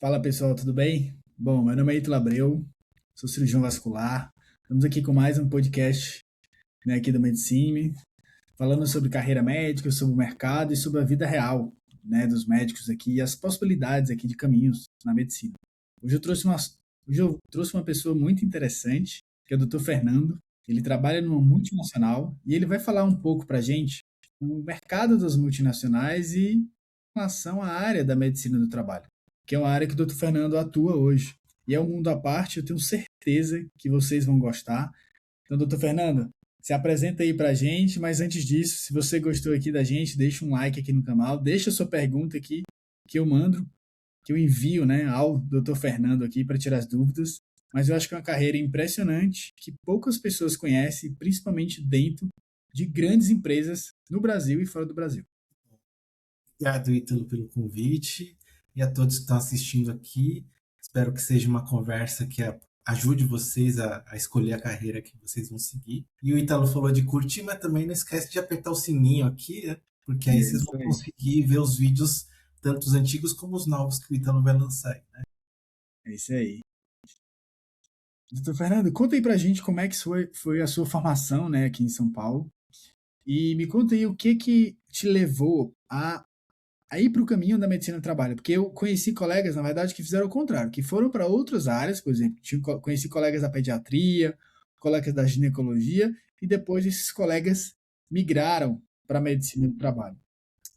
Fala pessoal, tudo bem? Bom, meu nome é Ítalo Abreu, sou cirurgião vascular. Estamos aqui com mais um podcast, aqui do Medicine, falando sobre carreira médica, sobre o mercado e sobre a vida real, dos médicos aqui e as possibilidades aqui de caminhos na medicina. Hoje eu trouxe uma, hoje eu trouxe uma pessoa muito interessante, que é o Dr. Fernando. Ele trabalha numa multinacional e ele vai falar um pouco para a gente o mercado das multinacionais e em relação à área da medicina do trabalho, que é uma área que o Dr. Fernando atua hoje. E é um mundo à parte, eu tenho certeza que vocês vão gostar. Então, Dr. Fernando, se apresenta aí pra gente, mas antes disso, se você gostou aqui da gente, deixa um like aqui no canal, deixa a sua pergunta aqui que eu mando, que eu envio, ao Dr. Fernando aqui para tirar as dúvidas. Mas eu acho que é uma carreira impressionante que poucas pessoas conhecem, principalmente dentro de grandes empresas no Brasil e fora do Brasil. Obrigado, Ítalo, pelo convite e a todos que estão assistindo aqui. Espero que seja uma conversa que ajude vocês a escolher a carreira que vocês vão seguir. E o Ítalo falou de curtir, mas também não esquece de apertar o sininho aqui, né? Porque aí vocês Isso vão aí. conseguir ver os vídeos, tanto os antigos como os novos que o Ítalo vai lançar aí, né? É isso aí. Doutor Fernando, conta aí pra gente como é que foi a sua formação, aqui em São Paulo. E me conta aí o que te levou a ir para o caminho da medicina do trabalho. Porque eu conheci colegas, na verdade, que fizeram o contrário, que foram para outras áreas, por exemplo, conheci colegas da pediatria, colegas da ginecologia, e depois esses colegas migraram para a medicina do trabalho.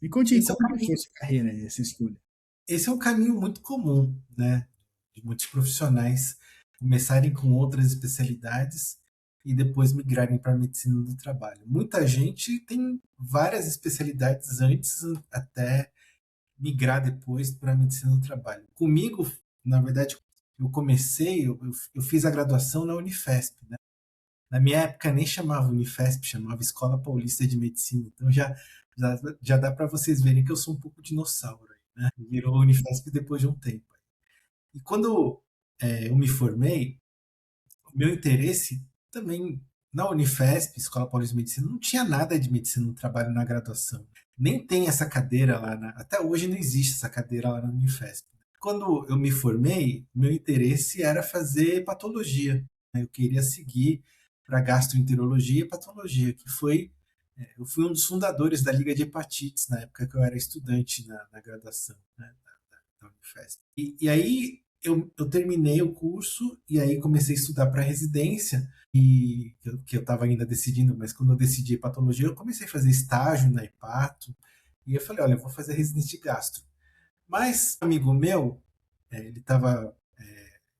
Me conte aí Esse é um como que foi caminho, essa carreira, essa escolha. esse é um caminho muito comum, né? De muitos profissionais começarem com outras especialidades e depois migrarem para a medicina do trabalho. Muita gente tem várias especialidades antes até migrar depois para a medicina do trabalho. Comigo, na verdade, eu fiz a graduação na Unifesp, né? Na minha época nem chamava Unifesp, chamava Escola Paulista de Medicina. Então já dá para vocês verem que eu sou um pouco dinossauro, né? Virou Unifesp depois de um tempo. E quando eu me formei, o meu interesse também na Unifesp, Escola Paulista de Medicina, não tinha nada de medicina no trabalho na graduação. Nem tem essa cadeira lá, até hoje não existe essa cadeira lá na Unifesp. Quando eu me formei, meu interesse era fazer patologia, né? Eu queria seguir para gastroenterologia e patologia, eu fui um dos fundadores da Liga de Hepatites na época que eu era estudante na graduação, né, da Unifesp. E aí eu terminei o curso e aí comecei a estudar para residência e que eu estava ainda decidindo, mas quando eu decidi patologia, eu comecei a fazer estágio na Hepato e eu falei, olha, eu vou fazer residência de gastro. Mas um amigo meu, ele estava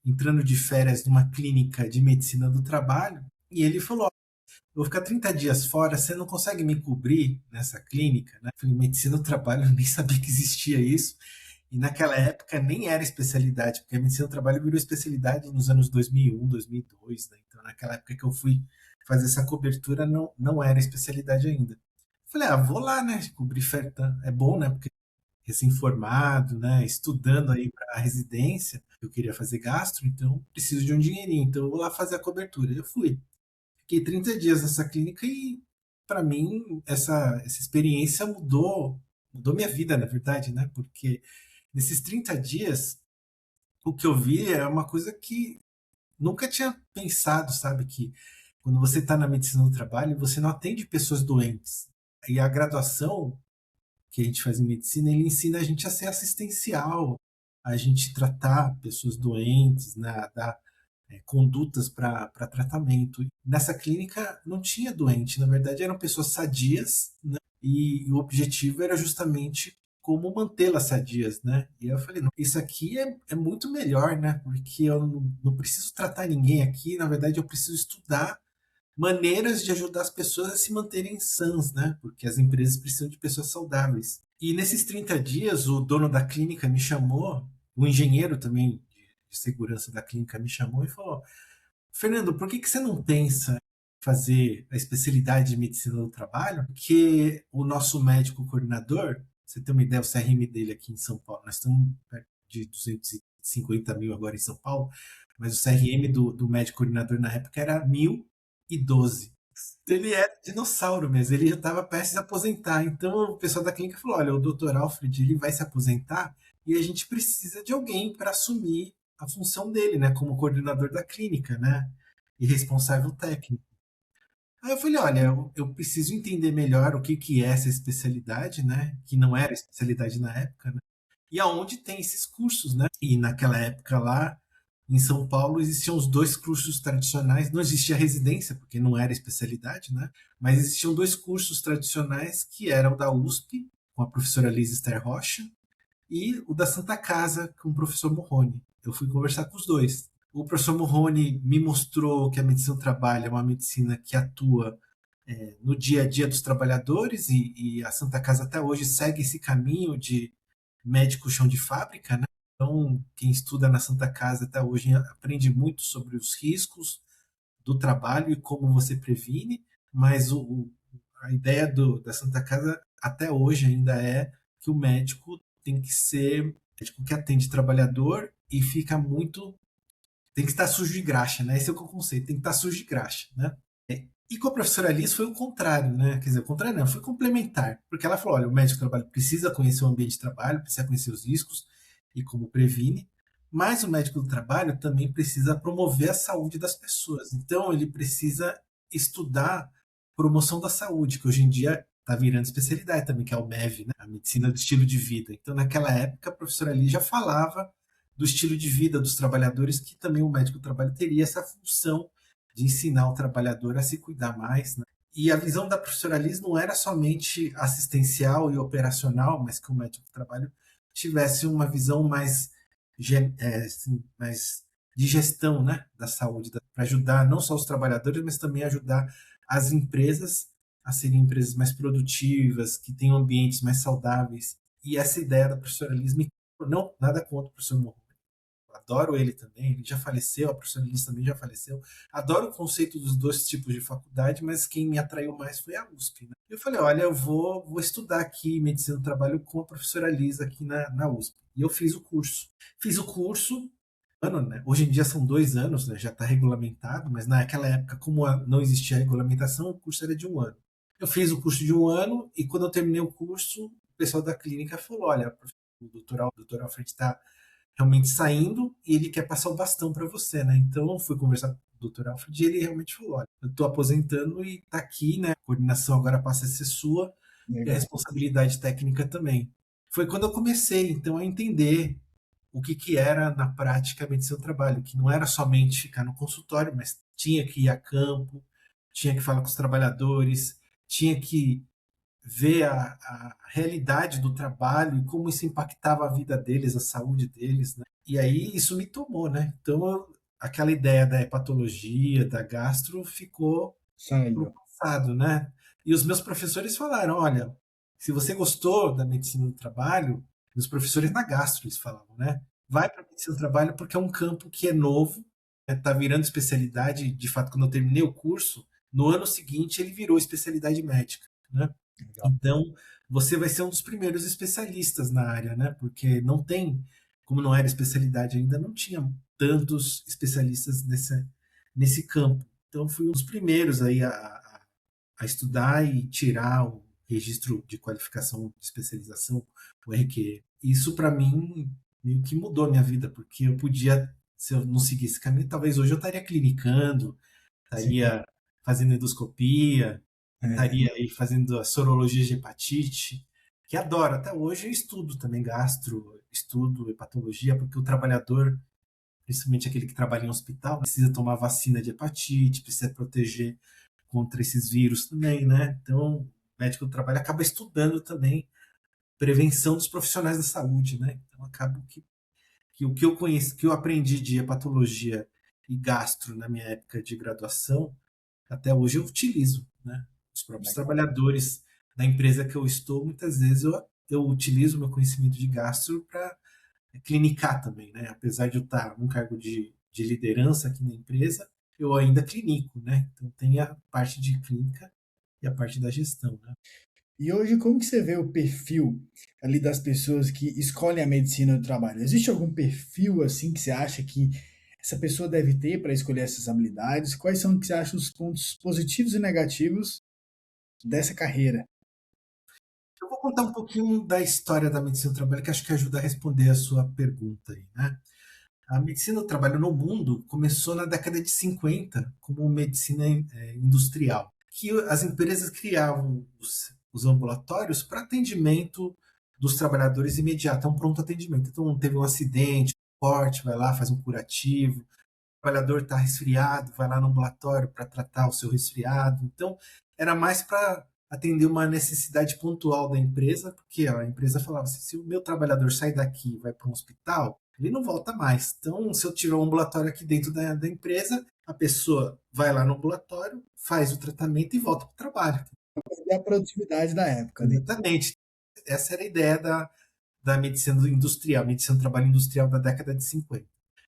entrando de férias numa clínica de medicina do trabalho e ele falou, eu vou ficar 30 dias fora, você não consegue me cobrir nessa clínica? Né? Eu falei, medicina do trabalho, eu nem sabia que existia isso. E naquela época nem era especialidade, porque a medicina do trabalho virou especialidade nos anos 2001, 2002, né? Então naquela época que eu fui fazer essa cobertura não era especialidade ainda. Falei, vou lá, né, cobrir ferta, é bom, né, porque recém-formado, né, estudando aí para a residência, eu queria fazer gastro, então preciso de um dinheirinho, então eu vou lá fazer a cobertura. Eu fui. Fiquei 30 dias nessa clínica e para mim essa experiência mudou minha vida, na verdade, né? Porque nesses 30 dias, o que eu vi é uma coisa que nunca tinha pensado, sabe? Que quando você está na medicina do trabalho, você não atende pessoas doentes. E a graduação que a gente faz em medicina, ele ensina a gente a ser assistencial, a gente tratar pessoas doentes, né? Dar condutas para tratamento. Nessa clínica não tinha doente, na verdade eram pessoas sadias, né? E o objetivo era justamente como mantê-las sadias, né? E eu falei, não, isso aqui é muito melhor, né? Porque eu não preciso tratar ninguém aqui, na verdade eu preciso estudar maneiras de ajudar as pessoas a se manterem sãs, né? Porque as empresas precisam de pessoas saudáveis. E nesses 30 dias, o dono da clínica me chamou, o engenheiro também de segurança da clínica me chamou e falou: Fernando, por que você não pensa em fazer a especialidade de medicina do trabalho? Porque o nosso médico coordenador, você tem uma ideia, o CRM dele aqui em São Paulo, nós estamos perto de 250 mil agora em São Paulo, mas o CRM do médico coordenador na época era 1012. Ele era dinossauro mesmo, ele já estava prestes a aposentar. Então o pessoal da clínica falou: olha, o Dr. Alfred ele vai se aposentar e a gente precisa de alguém para assumir a função dele, né, como coordenador da clínica, né, e responsável técnico. Aí eu falei, olha, eu preciso entender melhor o que que é essa especialidade, né, que não era especialidade na época, né, e aonde tem esses cursos, né? E naquela época lá, em São Paulo, existiam os dois cursos tradicionais. Não existia residência, porque não era especialidade, né? Mas existiam dois cursos tradicionais, que eram o da USP, com a professora Liz Esther Rocha, e o da Santa Casa, com o professor Morrone. Eu fui conversar com os dois. O professor Morrone me mostrou que a medicina do trabalho é uma medicina que atua no dia a dia dos trabalhadores, e a Santa Casa até hoje segue esse caminho de médico chão de fábrica, né? Então, quem estuda na Santa Casa até hoje aprende muito sobre os riscos do trabalho e como você previne, mas a ideia da Santa Casa até hoje ainda é que o médico tem que ser médico que atende trabalhador e fica muito. Tem que estar sujo de graxa, né? Esse é o conceito, tem que estar sujo de graxa, né? E com a professora Alice foi o contrário, né? Quer dizer, o contrário não, foi complementar. Porque ela falou: olha, o médico do trabalho precisa conhecer o ambiente de trabalho, precisa conhecer os riscos e como previne, mas o médico do trabalho também precisa promover a saúde das pessoas. Então, ele precisa estudar promoção da saúde, que hoje em dia está virando especialidade também, que é o MEV, né? A medicina do estilo de vida. Então, naquela época, a professora Alice já falava do estilo de vida dos trabalhadores, que também o médico do trabalho teria essa função de ensinar o trabalhador a se cuidar mais, né? E a visão da professora Liz não era somente assistencial e operacional, mas que o médico do trabalho tivesse uma visão mais, assim, mais de gestão, né, da saúde, para ajudar não só os trabalhadores, mas também ajudar as empresas a serem empresas mais produtivas, que tenham ambientes mais saudáveis. E essa ideia da professora Liz me não nada contra o professor Morro, adoro ele também, ele já faleceu, a professora Liz também já faleceu. Adoro o conceito dos dois tipos de faculdade, mas quem me atraiu mais foi a USP. Né? Eu falei, olha, eu vou estudar aqui medicina do trabalho com a professora Liz aqui na USP. E eu fiz o curso. Fiz o curso, ano, né? Hoje em dia são 2 anos, né? Já está regulamentado, mas naquela época, como não existia regulamentação, o curso era de 1 ano. Eu fiz o curso de 1 ano e quando eu terminei o curso, o pessoal da clínica falou, olha, o doutor Alfred está realmente saindo e ele quer passar o bastão para você, né? Então eu fui conversar com o Dr. Alfred e ele realmente falou: olha, eu estou aposentando e está aqui, né? A coordenação agora passa a ser sua e a Legal. responsabilidade técnica também. Foi quando eu comecei, então, a entender o que, que era na prática a medicina do trabalho, que não era somente ficar no consultório, mas tinha que ir a campo, tinha que falar com os trabalhadores, tinha que ver a realidade do trabalho e como isso impactava a vida deles, a saúde deles, né? E aí isso me tomou, né? Então aquela ideia da hepatologia, da gastro ficou pro Saiu. passado, né? E os meus professores falaram, olha, se você gostou da medicina do trabalho, os professores na gastro eles falavam, né? Vai para a medicina do trabalho porque é um campo que é novo, está virando especialidade. De fato, quando eu terminei o curso, no ano seguinte ele virou especialidade médica, né? Legal. Então, você vai ser um dos primeiros especialistas na área, né? Porque não tem, como não era especialidade ainda, não tinha tantos especialistas nesse campo. Então, fui um dos primeiros aí a estudar e tirar o registro de qualificação de especialização, o RQE. Isso, para mim, meio que mudou a minha vida, porque eu podia, se eu não seguisse esse caminho, talvez hoje eu estaria clinicando, Sim. estaria fazendo endoscopia, É, estaria aí fazendo a sorologia de hepatite, que adoro. Até hoje eu estudo também gastro, estudo hepatologia, porque o trabalhador, principalmente aquele que trabalha em hospital, precisa tomar vacina de hepatite, precisa proteger contra esses vírus também, né? Então, o médico do trabalho acaba estudando também prevenção dos profissionais da saúde, né? Então, acaba que o que eu conheço, que eu aprendi de hepatologia e gastro na minha época de graduação, até hoje eu utilizo, né? Os próprios legal. trabalhadores da empresa que eu estou, muitas vezes eu utilizo o meu conhecimento de gastro para clinicar também, né? Apesar de eu estar num cargo de liderança aqui na empresa, eu ainda clinico, né? Então tem a parte de clínica e a parte da gestão, né? E hoje, como que você vê o perfil ali das pessoas que escolhem a medicina do trabalho? Existe algum perfil assim que você acha que essa pessoa deve ter para escolher essas habilidades? Quais são que você acha os pontos positivos e negativos dessa carreira? contar um pouquinho da história da medicina do trabalho, que acho que ajuda a responder a sua pergunta aí, né? A medicina do trabalho no mundo começou na década de 50 como medicina industrial, que as empresas criavam os ambulatórios para atendimento dos trabalhadores imediato, é um pronto atendimento. Então, teve um acidente, um corte, vai lá, faz um curativo. O trabalhador está resfriado, vai lá no ambulatório para tratar o seu resfriado. Então, era mais para atender uma necessidade pontual da empresa, porque a empresa falava assim, se o meu trabalhador sai daqui e vai para um hospital, ele não volta mais. Então, se eu tiver um ambulatório aqui dentro da empresa, a pessoa vai lá no ambulatório, faz o tratamento e volta para o trabalho. E a produtividade da época, né? Exatamente. Essa era a ideia da medicina industrial, medicina do trabalho industrial da década de 50.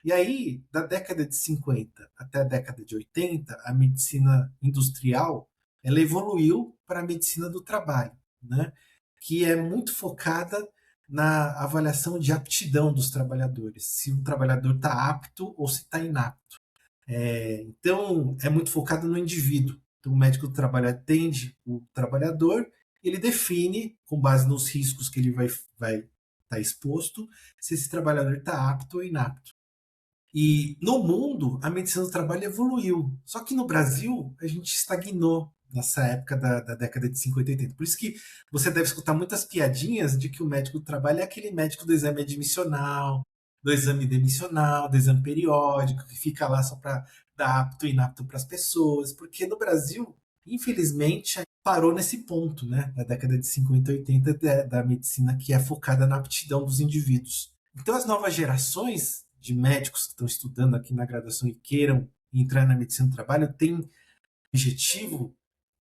E aí, da década de 50 até a década de 80, a medicina industrial ela evoluiu para a medicina do trabalho, né? Que é muito focada na avaliação de aptidão dos trabalhadores, se o trabalhador está apto ou se está inapto. Então, é muito focado no indivíduo. Então, o médico do trabalho atende o trabalhador, ele define, com base nos riscos que ele vai estar exposto, se esse trabalhador está apto ou inapto. E no mundo, a medicina do trabalho evoluiu. Só que no Brasil, a gente estagnou nessa época da década de 50 e 80. Por isso que você deve escutar muitas piadinhas de que o médico do trabalho é aquele médico do exame admissional, do exame demissional, do exame periódico, que fica lá só para dar apto e inapto para as pessoas. Porque no Brasil, infelizmente, parou nesse ponto, né? Da década de 50 e 80 da medicina que é focada na aptidão dos indivíduos. Então, as novas gerações de médicos que estão estudando aqui na graduação e queiram entrar na medicina do trabalho têm objetivo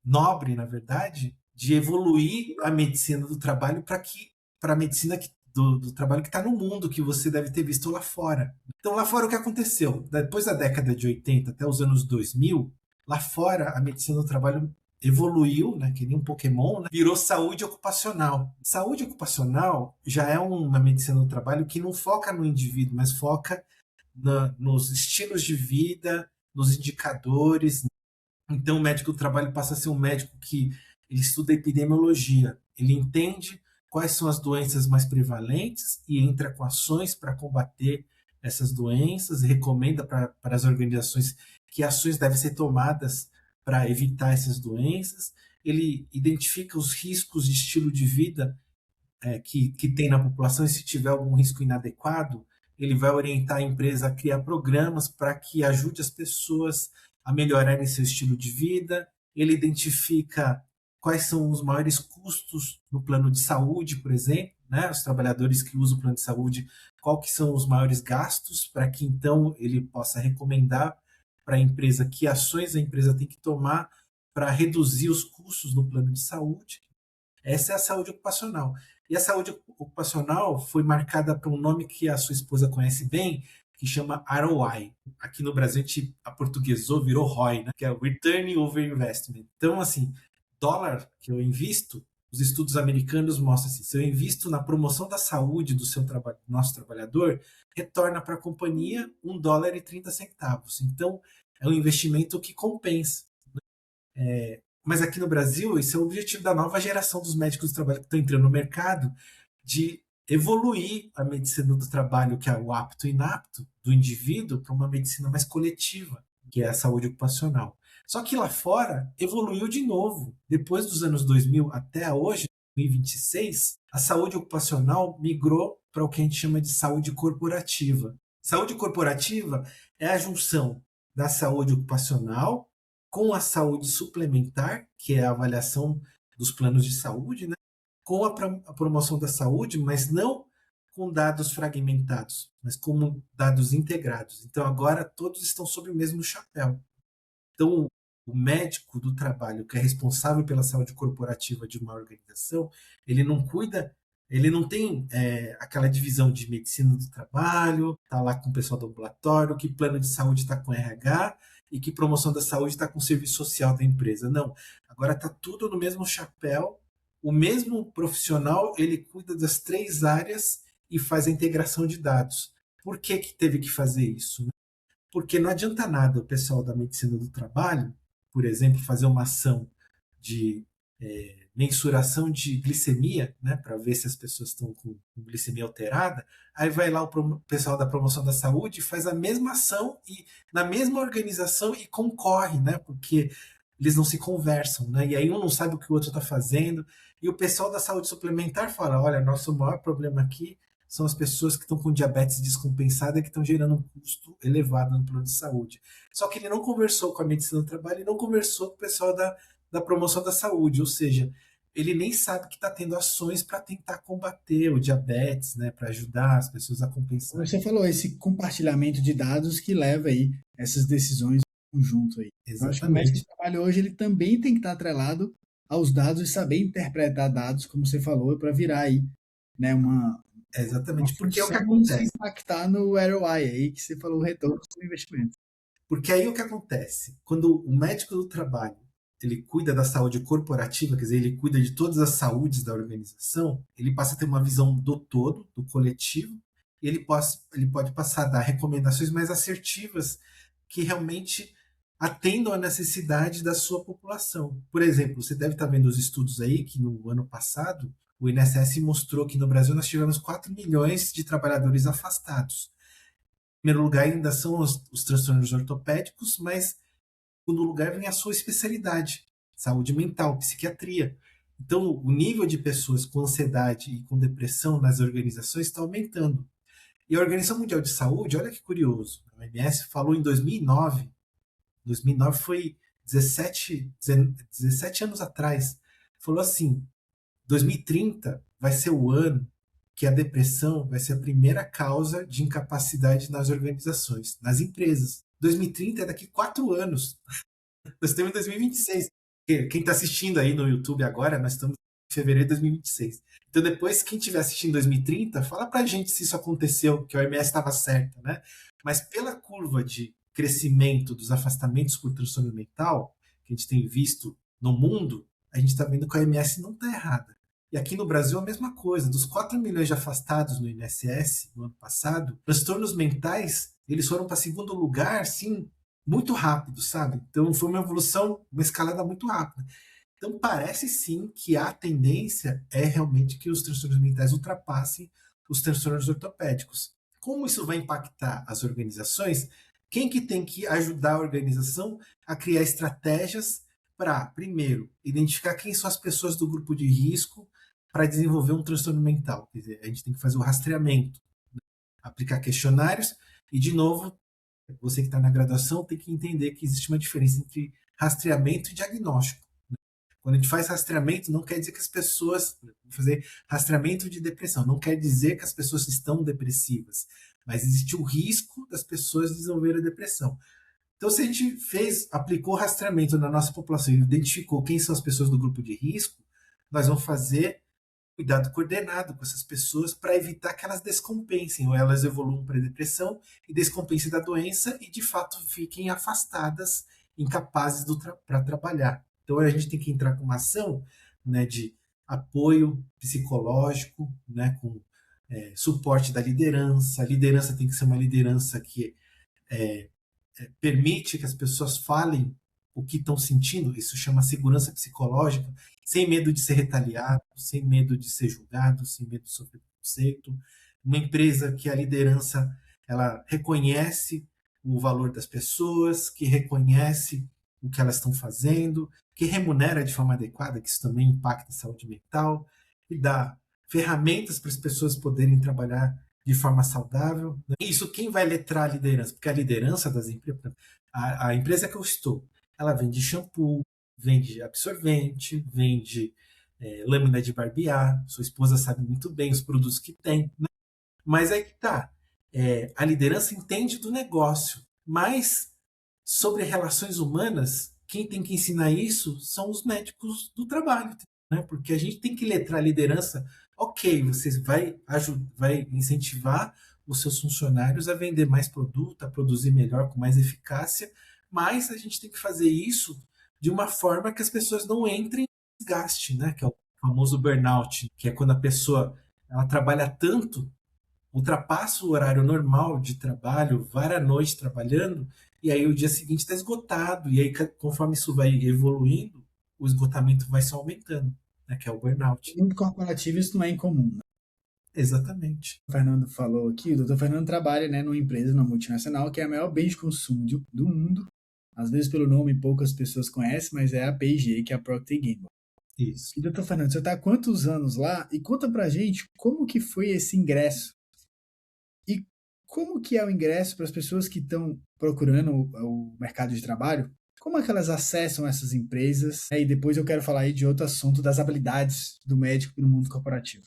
nobre, na verdade, de evoluir a medicina do trabalho para a medicina do trabalho que está no mundo, que você deve ter visto lá fora. Então, lá fora, o que aconteceu? Depois da década de 80 até os anos 2000, lá fora, a medicina do trabalho evoluiu, né, que nem um Pokémon, né, virou saúde ocupacional. Saúde ocupacional já é uma medicina do trabalho que não foca no indivíduo, mas foca nos estilos de vida, nos indicadores. Então, o médico do trabalho passa a ser um médico que ele estuda epidemiologia, ele entende quais são as doenças mais prevalentes e entra com ações para combater essas doenças, recomenda para as organizações que ações devem ser tomadas para evitar essas doenças, ele identifica os riscos de estilo de vida que tem na população e se tiver algum risco inadequado, ele vai orientar a empresa a criar programas para que ajude as pessoas a melhorarem seu estilo de vida, ele identifica quais são os maiores custos no plano de saúde, por exemplo, né? Os trabalhadores que usam o plano de saúde, qual que são os maiores gastos, para que então ele possa recomendar para a empresa que ações a empresa tem que tomar para reduzir os custos no plano de saúde. Essa é a saúde ocupacional. E a saúde ocupacional foi marcada por um nome que a sua esposa conhece bem, que chama ROI. Aqui no Brasil a gente aportuguesou, virou ROI, né? Que é o Return Over Investment. Então, assim, dólar que eu invisto, os estudos americanos mostram assim, se eu invisto na promoção da saúde do nosso trabalhador, retorna para a companhia $1,30. Então, é um investimento que compensa. Mas aqui no Brasil, esse é o objetivo da nova geração dos médicos do trabalho que estão entrando no mercado, de evoluir a medicina do trabalho, que é o apto e inapto do indivíduo, para uma medicina mais coletiva, que é a saúde ocupacional. Só que lá fora evoluiu de novo. Depois dos anos 2000 até hoje, 2026, a saúde ocupacional migrou para o que a gente chama de saúde corporativa. Saúde corporativa é a junção da saúde ocupacional com a saúde suplementar, que é a avaliação dos planos de saúde, né? Com a promoção da saúde, mas não com dados fragmentados, mas como dados integrados. Então, agora todos estão sob o mesmo chapéu. Então, o médico do trabalho, que é responsável pela saúde corporativa de uma organização, ele não cuida, ele não tem aquela divisão de medicina do trabalho, está lá com o pessoal do ambulatório, que plano de saúde está com RH e que promoção da saúde está com o serviço social da empresa. Não, agora está tudo no mesmo chapéu, o mesmo profissional, ele cuida das 3 áreas e faz a integração de dados. Por que teve que fazer isso? Porque não adianta nada o pessoal da medicina do trabalho, por exemplo, fazer uma ação de mensuração de glicemia, né, para ver se as pessoas estão com glicemia alterada. Aí vai lá o pessoal da promoção da saúde, faz a mesma ação e na mesma organização e concorre, né, porque eles não se conversam, né, e aí um não sabe o que o outro está fazendo. E o pessoal da saúde suplementar fala: olha, nosso maior problema aqui são as pessoas que estão com diabetes descompensada e que estão gerando um custo elevado no plano de saúde. Só que ele não conversou com a medicina do trabalho e não conversou com o pessoal da promoção da saúde, ou seja, ele nem sabe que está tendo ações para tentar combater o diabetes, né, para ajudar as pessoas a Como compensar. você falou, esse compartilhamento de dados que leva aí essas decisões em conjunto aí. Eu acho que o médico de Exatamente. trabalho hoje ele também tem que estar atrelado aos dados e saber interpretar dados, como você falou, para virar aí, né, uma Exatamente, porque é o que função e isso acontece. impactar no ROI aí que você falou, o retorno do investimento. Porque aí o que acontece? Quando o médico do trabalho ele cuida da saúde corporativa, quer dizer, ele cuida de todas as saúdes da organização, ele passa a ter uma visão do todo, do coletivo, e ele pode passar a dar recomendações mais assertivas que realmente atendam à necessidade da sua população. Por exemplo, você deve estar vendo os estudos aí que no ano passado o INSS mostrou que no Brasil nós tivemos 4 milhões de trabalhadores afastados. Em primeiro lugar ainda são os transtornos ortopédicos, mas em segundo lugar vem a sua especialidade, saúde mental, psiquiatria. Então, o nível de pessoas com ansiedade e com depressão nas organizações está aumentando. E a Organização Mundial de Saúde, olha que curioso, a OMS falou em 2009 foi 17 anos atrás, falou assim: 2030 vai ser o ano que a depressão vai ser a primeira causa de incapacidade nas organizações, nas empresas. 2030 é daqui 4 anos. Nós estamos em 2026. Quem está assistindo aí no YouTube agora, nós estamos em fevereiro de 2026. Então, depois, quem estiver assistindo em 2030, fala pra gente se isso aconteceu, que a OMS estava certa, né? Mas pela curva de crescimento dos afastamentos por transtorno mental, que a gente tem visto no mundo, a gente está vendo que a OMS não está errada. E aqui no Brasil a mesma coisa. Dos 4 milhões de afastados no INSS no ano passado, transtornos mentais eles foram para segundo lugar, sim, muito rápido, sabe? Então foi uma evolução, uma escalada muito rápida. Então parece sim que a tendência é realmente que os transtornos mentais ultrapassem os transtornos ortopédicos. Como isso vai impactar as organizações? Quem que tem que ajudar a organização a criar estratégias para, primeiro, identificar quem são as pessoas do grupo de risco para desenvolver um transtorno mental? Quer dizer, a gente tem que fazer o rastreamento, aplicar questionários e, de novo, você que está na graduação tem que entender que existe uma diferença entre rastreamento e diagnóstico. Quando a gente faz rastreamento, não quer dizer que as pessoas. Fazer rastreamento de depressão, não quer dizer que as pessoas estão depressivas, mas existe o risco das pessoas desenvolverem a depressão. Então, se a gente aplicou rastreamento na nossa população e identificou quem são as pessoas do grupo de risco, nós vamos fazer cuidado coordenado com essas pessoas para evitar que elas descompensem ou elas evoluam para depressão e descompensem da doença e de fato fiquem afastadas, incapazes para trabalhar. Então a gente tem que entrar com uma ação, né, de apoio psicológico, né, com suporte da liderança. A liderança tem que ser uma liderança que permite que as pessoas falem o que estão sentindo, isso chama segurança psicológica, sem medo de ser retaliado, sem medo de ser julgado, sem medo de sofrer preconceito. Uma empresa que a liderança ela reconhece o valor das pessoas, que reconhece o que elas estão fazendo, que remunera de forma adequada, que isso também impacta a saúde mental, e dá ferramentas para as pessoas poderem trabalhar de forma saudável. Isso quem vai letrar a liderança? Porque a liderança das empresas, a empresa que eu estou, ela vende shampoo, vende absorvente, vende lâmina de barbear. Sua esposa sabe muito bem os produtos que tem. Né? Mas aí que tá. A liderança entende do negócio, mas sobre relações humanas, quem tem que ensinar isso são os médicos do trabalho. Né? Porque a gente tem que letrar a liderança. Ok, você vai incentivar os seus funcionários a vender mais produto, a produzir melhor, com mais eficácia, mas a gente tem que fazer isso de uma forma que as pessoas não entrem em desgaste, né? Que é o famoso burnout, que é quando a pessoa ela trabalha tanto, ultrapassa o horário normal de trabalho, vara a noite trabalhando, e aí o dia seguinte está esgotado, e aí conforme isso vai evoluindo, o esgotamento vai só aumentando. né, que é o burnout. No mundo corporativo isso não é incomum, né? Exatamente. O Fernando falou aqui, o doutor Fernando trabalha, né, numa empresa, numa multinacional, que é a maior bem de consumo do mundo. Às vezes pelo nome poucas pessoas conhecem, mas é a P&G, que é a Procter Gamble. Isso. E doutor Fernando, você está há quantos anos lá? E conta pra gente como que foi esse ingresso. E como que é o ingresso para as pessoas que estão procurando o mercado de trabalho? Como é que elas acessam essas empresas? E depois eu quero falar aí de outro assunto, das habilidades do médico no mundo corporativo.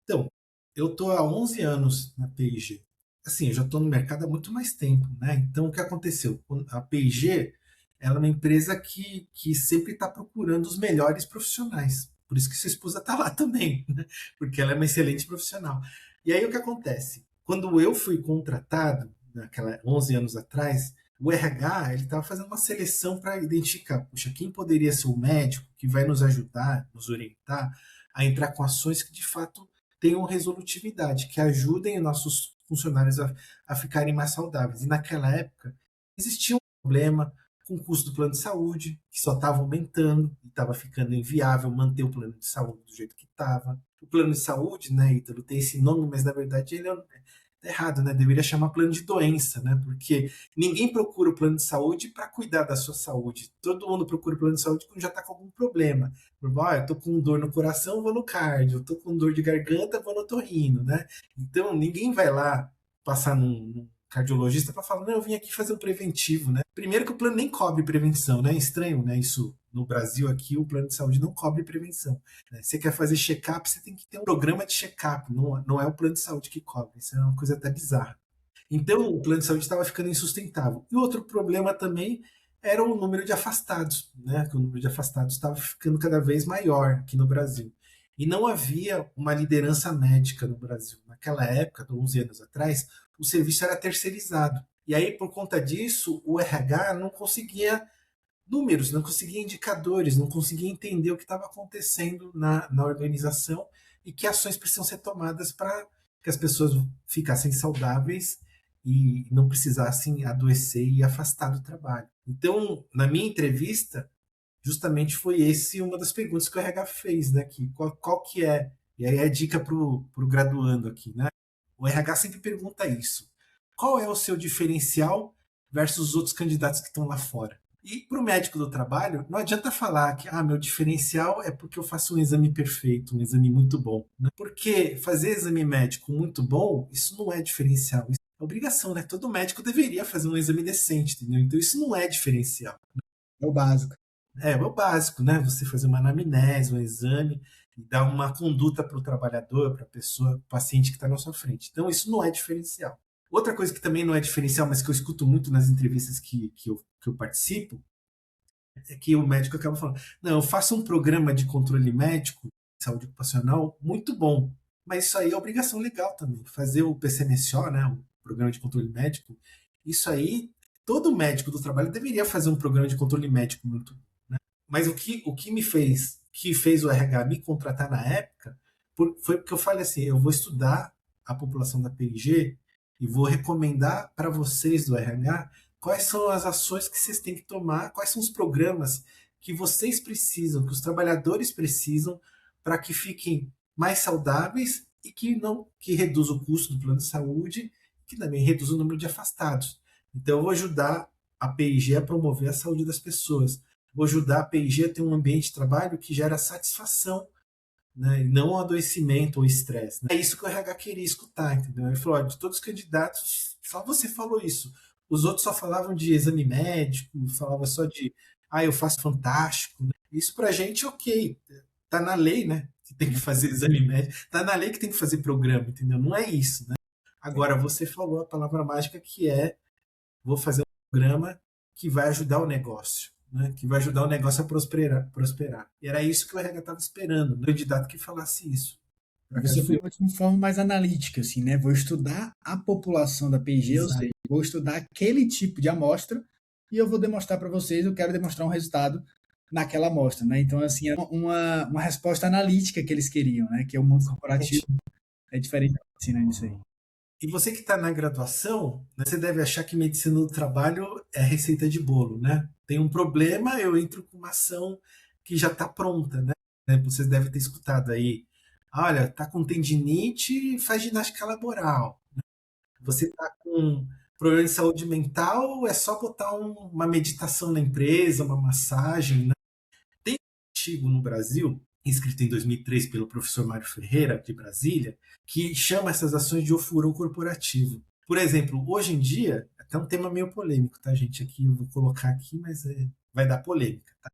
Então, eu tô há 11 anos na P&G. Assim, eu já estou no mercado há muito mais tempo, né? Então, o que aconteceu? A P&G, ela é uma empresa que sempre está procurando os melhores profissionais. Por isso que sua esposa está lá também, né? Porque ela é uma excelente profissional. E aí, o que acontece? Quando eu fui contratado, naquela 11 anos atrás, o RH ele estava fazendo uma seleção para identificar, puxa, quem poderia ser o médico que vai nos ajudar, nos orientar a entrar com ações que de fato tenham resolutividade, que ajudem os nossos funcionários a ficarem mais saudáveis. E naquela época existia um problema com o custo do plano de saúde, que só estava aumentando e estava ficando inviável manter o plano de saúde do jeito que estava. O plano de saúde, né, Ítalo, tem esse nome, mas na verdade ele é errado, né? Deveria chamar plano de doença, né? Porque ninguém procura o plano de saúde para cuidar da sua saúde. Todo mundo procura o plano de saúde quando já está com algum problema. Ah, eu tô com dor no coração, vou no cardio. Eu tô com dor de garganta, vou no otorrino, né? Então ninguém vai lá passar num cardiologista para falar, não, eu vim aqui fazer um preventivo, né? Primeiro que o plano nem cobre prevenção, né? É estranho, né? Isso no Brasil aqui o plano de saúde não cobre prevenção. Né? Você quer fazer check-up, você tem que ter um programa de check-up, não é o plano de saúde que cobre. Isso é uma coisa até bizarra. Então o plano de saúde estava ficando insustentável. E outro problema também era o número de afastados, né? Que o número de afastados estava ficando cada vez maior aqui no Brasil. E não havia uma liderança médica no Brasil. Naquela época, 11 anos atrás, o serviço era terceirizado. E aí, por conta disso, o RH não conseguia números, não conseguia indicadores, não conseguia entender o que estava acontecendo na organização e que ações precisam ser tomadas para que as pessoas ficassem saudáveis e não precisassem adoecer e afastar do trabalho. Então, na minha entrevista, justamente foi esse uma das perguntas que o RH fez, né? Que qual que é, e aí é a dica para o graduando aqui, né? O RH sempre pergunta isso. Qual é o seu diferencial versus os outros candidatos que estão lá fora? E para o médico do trabalho, não adianta falar que meu diferencial é porque eu faço um exame perfeito, um exame muito bom. Né? Porque fazer exame médico muito bom, isso não é diferencial. Isso é obrigação, né? Todo médico deveria fazer um exame decente, entendeu? Então isso não é diferencial. É o básico. É o básico, né? Você fazer uma anamnese, um exame, e dar uma conduta para o trabalhador, para a pessoa, o paciente que está na sua frente. Então, isso não é diferencial. Outra coisa que também não é diferencial, mas que eu escuto muito nas entrevistas que eu participo, é que o médico acaba falando: não, eu faço um programa de controle médico, de saúde ocupacional, muito bom. Mas isso aí é obrigação legal também. Fazer o PCMSO, né, o programa de controle médico, isso aí, todo médico do trabalho deveria fazer um programa de controle médico muito bom. Mas o que que fez o RH me contratar na época, foi porque eu falei assim: eu vou estudar a população da P&G e vou recomendar para vocês do RH quais são as ações que vocês têm que tomar, quais são os programas que vocês precisam, que os trabalhadores precisam para que fiquem mais saudáveis e que reduza o custo do plano de saúde, que também reduza o número de afastados. Então eu vou ajudar a P&G a promover a saúde das pessoas. Vou ajudar a P&G a ter um ambiente de trabalho que gera satisfação, né, e não adoecimento ou estresse. Né? É isso que o RH queria escutar, entendeu? Ele falou: de todos os candidatos, só você falou isso. Os outros só falavam de exame médico, falavam só de, eu faço fantástico. Né? Isso pra gente, ok. Tá na lei, né? Que tem que fazer exame médico. Tá na lei que tem que fazer programa, entendeu? Não é isso, né? Agora, você falou a palavra mágica que é: vou fazer um programa que vai ajudar o negócio, né? Que vai ajudar o negócio a prosperar. E era isso que o RH estava esperando, um candidato que falasse isso. Por Você acaso fui eu. falou de uma forma mais analítica, assim, né? Vou estudar a população da P&G, ou Exato. seja, vou estudar aquele tipo de amostra e eu vou demonstrar para vocês, eu quero demonstrar um resultado naquela amostra, né? Então, assim, é uma resposta analítica que eles queriam, né? Que é o mundo corporativo é diferente da medicina nisso aí. E você que está na graduação, né, você deve achar que medicina do trabalho é receita de bolo, né? Tem um problema, eu entro com uma ação que já está pronta, né? né? Vocês devem ter escutado aí, olha, tá com tendinite, faz ginástica laboral. Você tá com problema de saúde mental, é só botar uma meditação na empresa, uma massagem, né? Tem um artigo no Brasil, escrito em 2003 pelo professor Mário Ferreira, de Brasília, que chama essas ações de ofurô corporativo. Por exemplo, hoje em dia, até um tema meio polêmico, tá, gente? Aqui eu vou colocar aqui, mas vai dar polêmica, tá?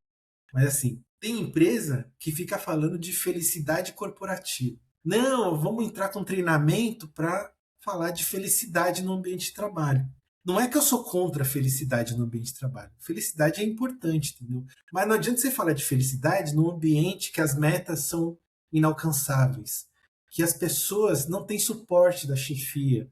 Mas assim, tem empresa que fica falando de felicidade corporativa. Não, vamos entrar com treinamento para falar de felicidade no ambiente de trabalho. Não é que eu sou contra a felicidade no ambiente de trabalho. Felicidade é importante, entendeu? Mas não adianta você falar de felicidade num ambiente que as metas são inalcançáveis, que as pessoas não têm suporte da chefia,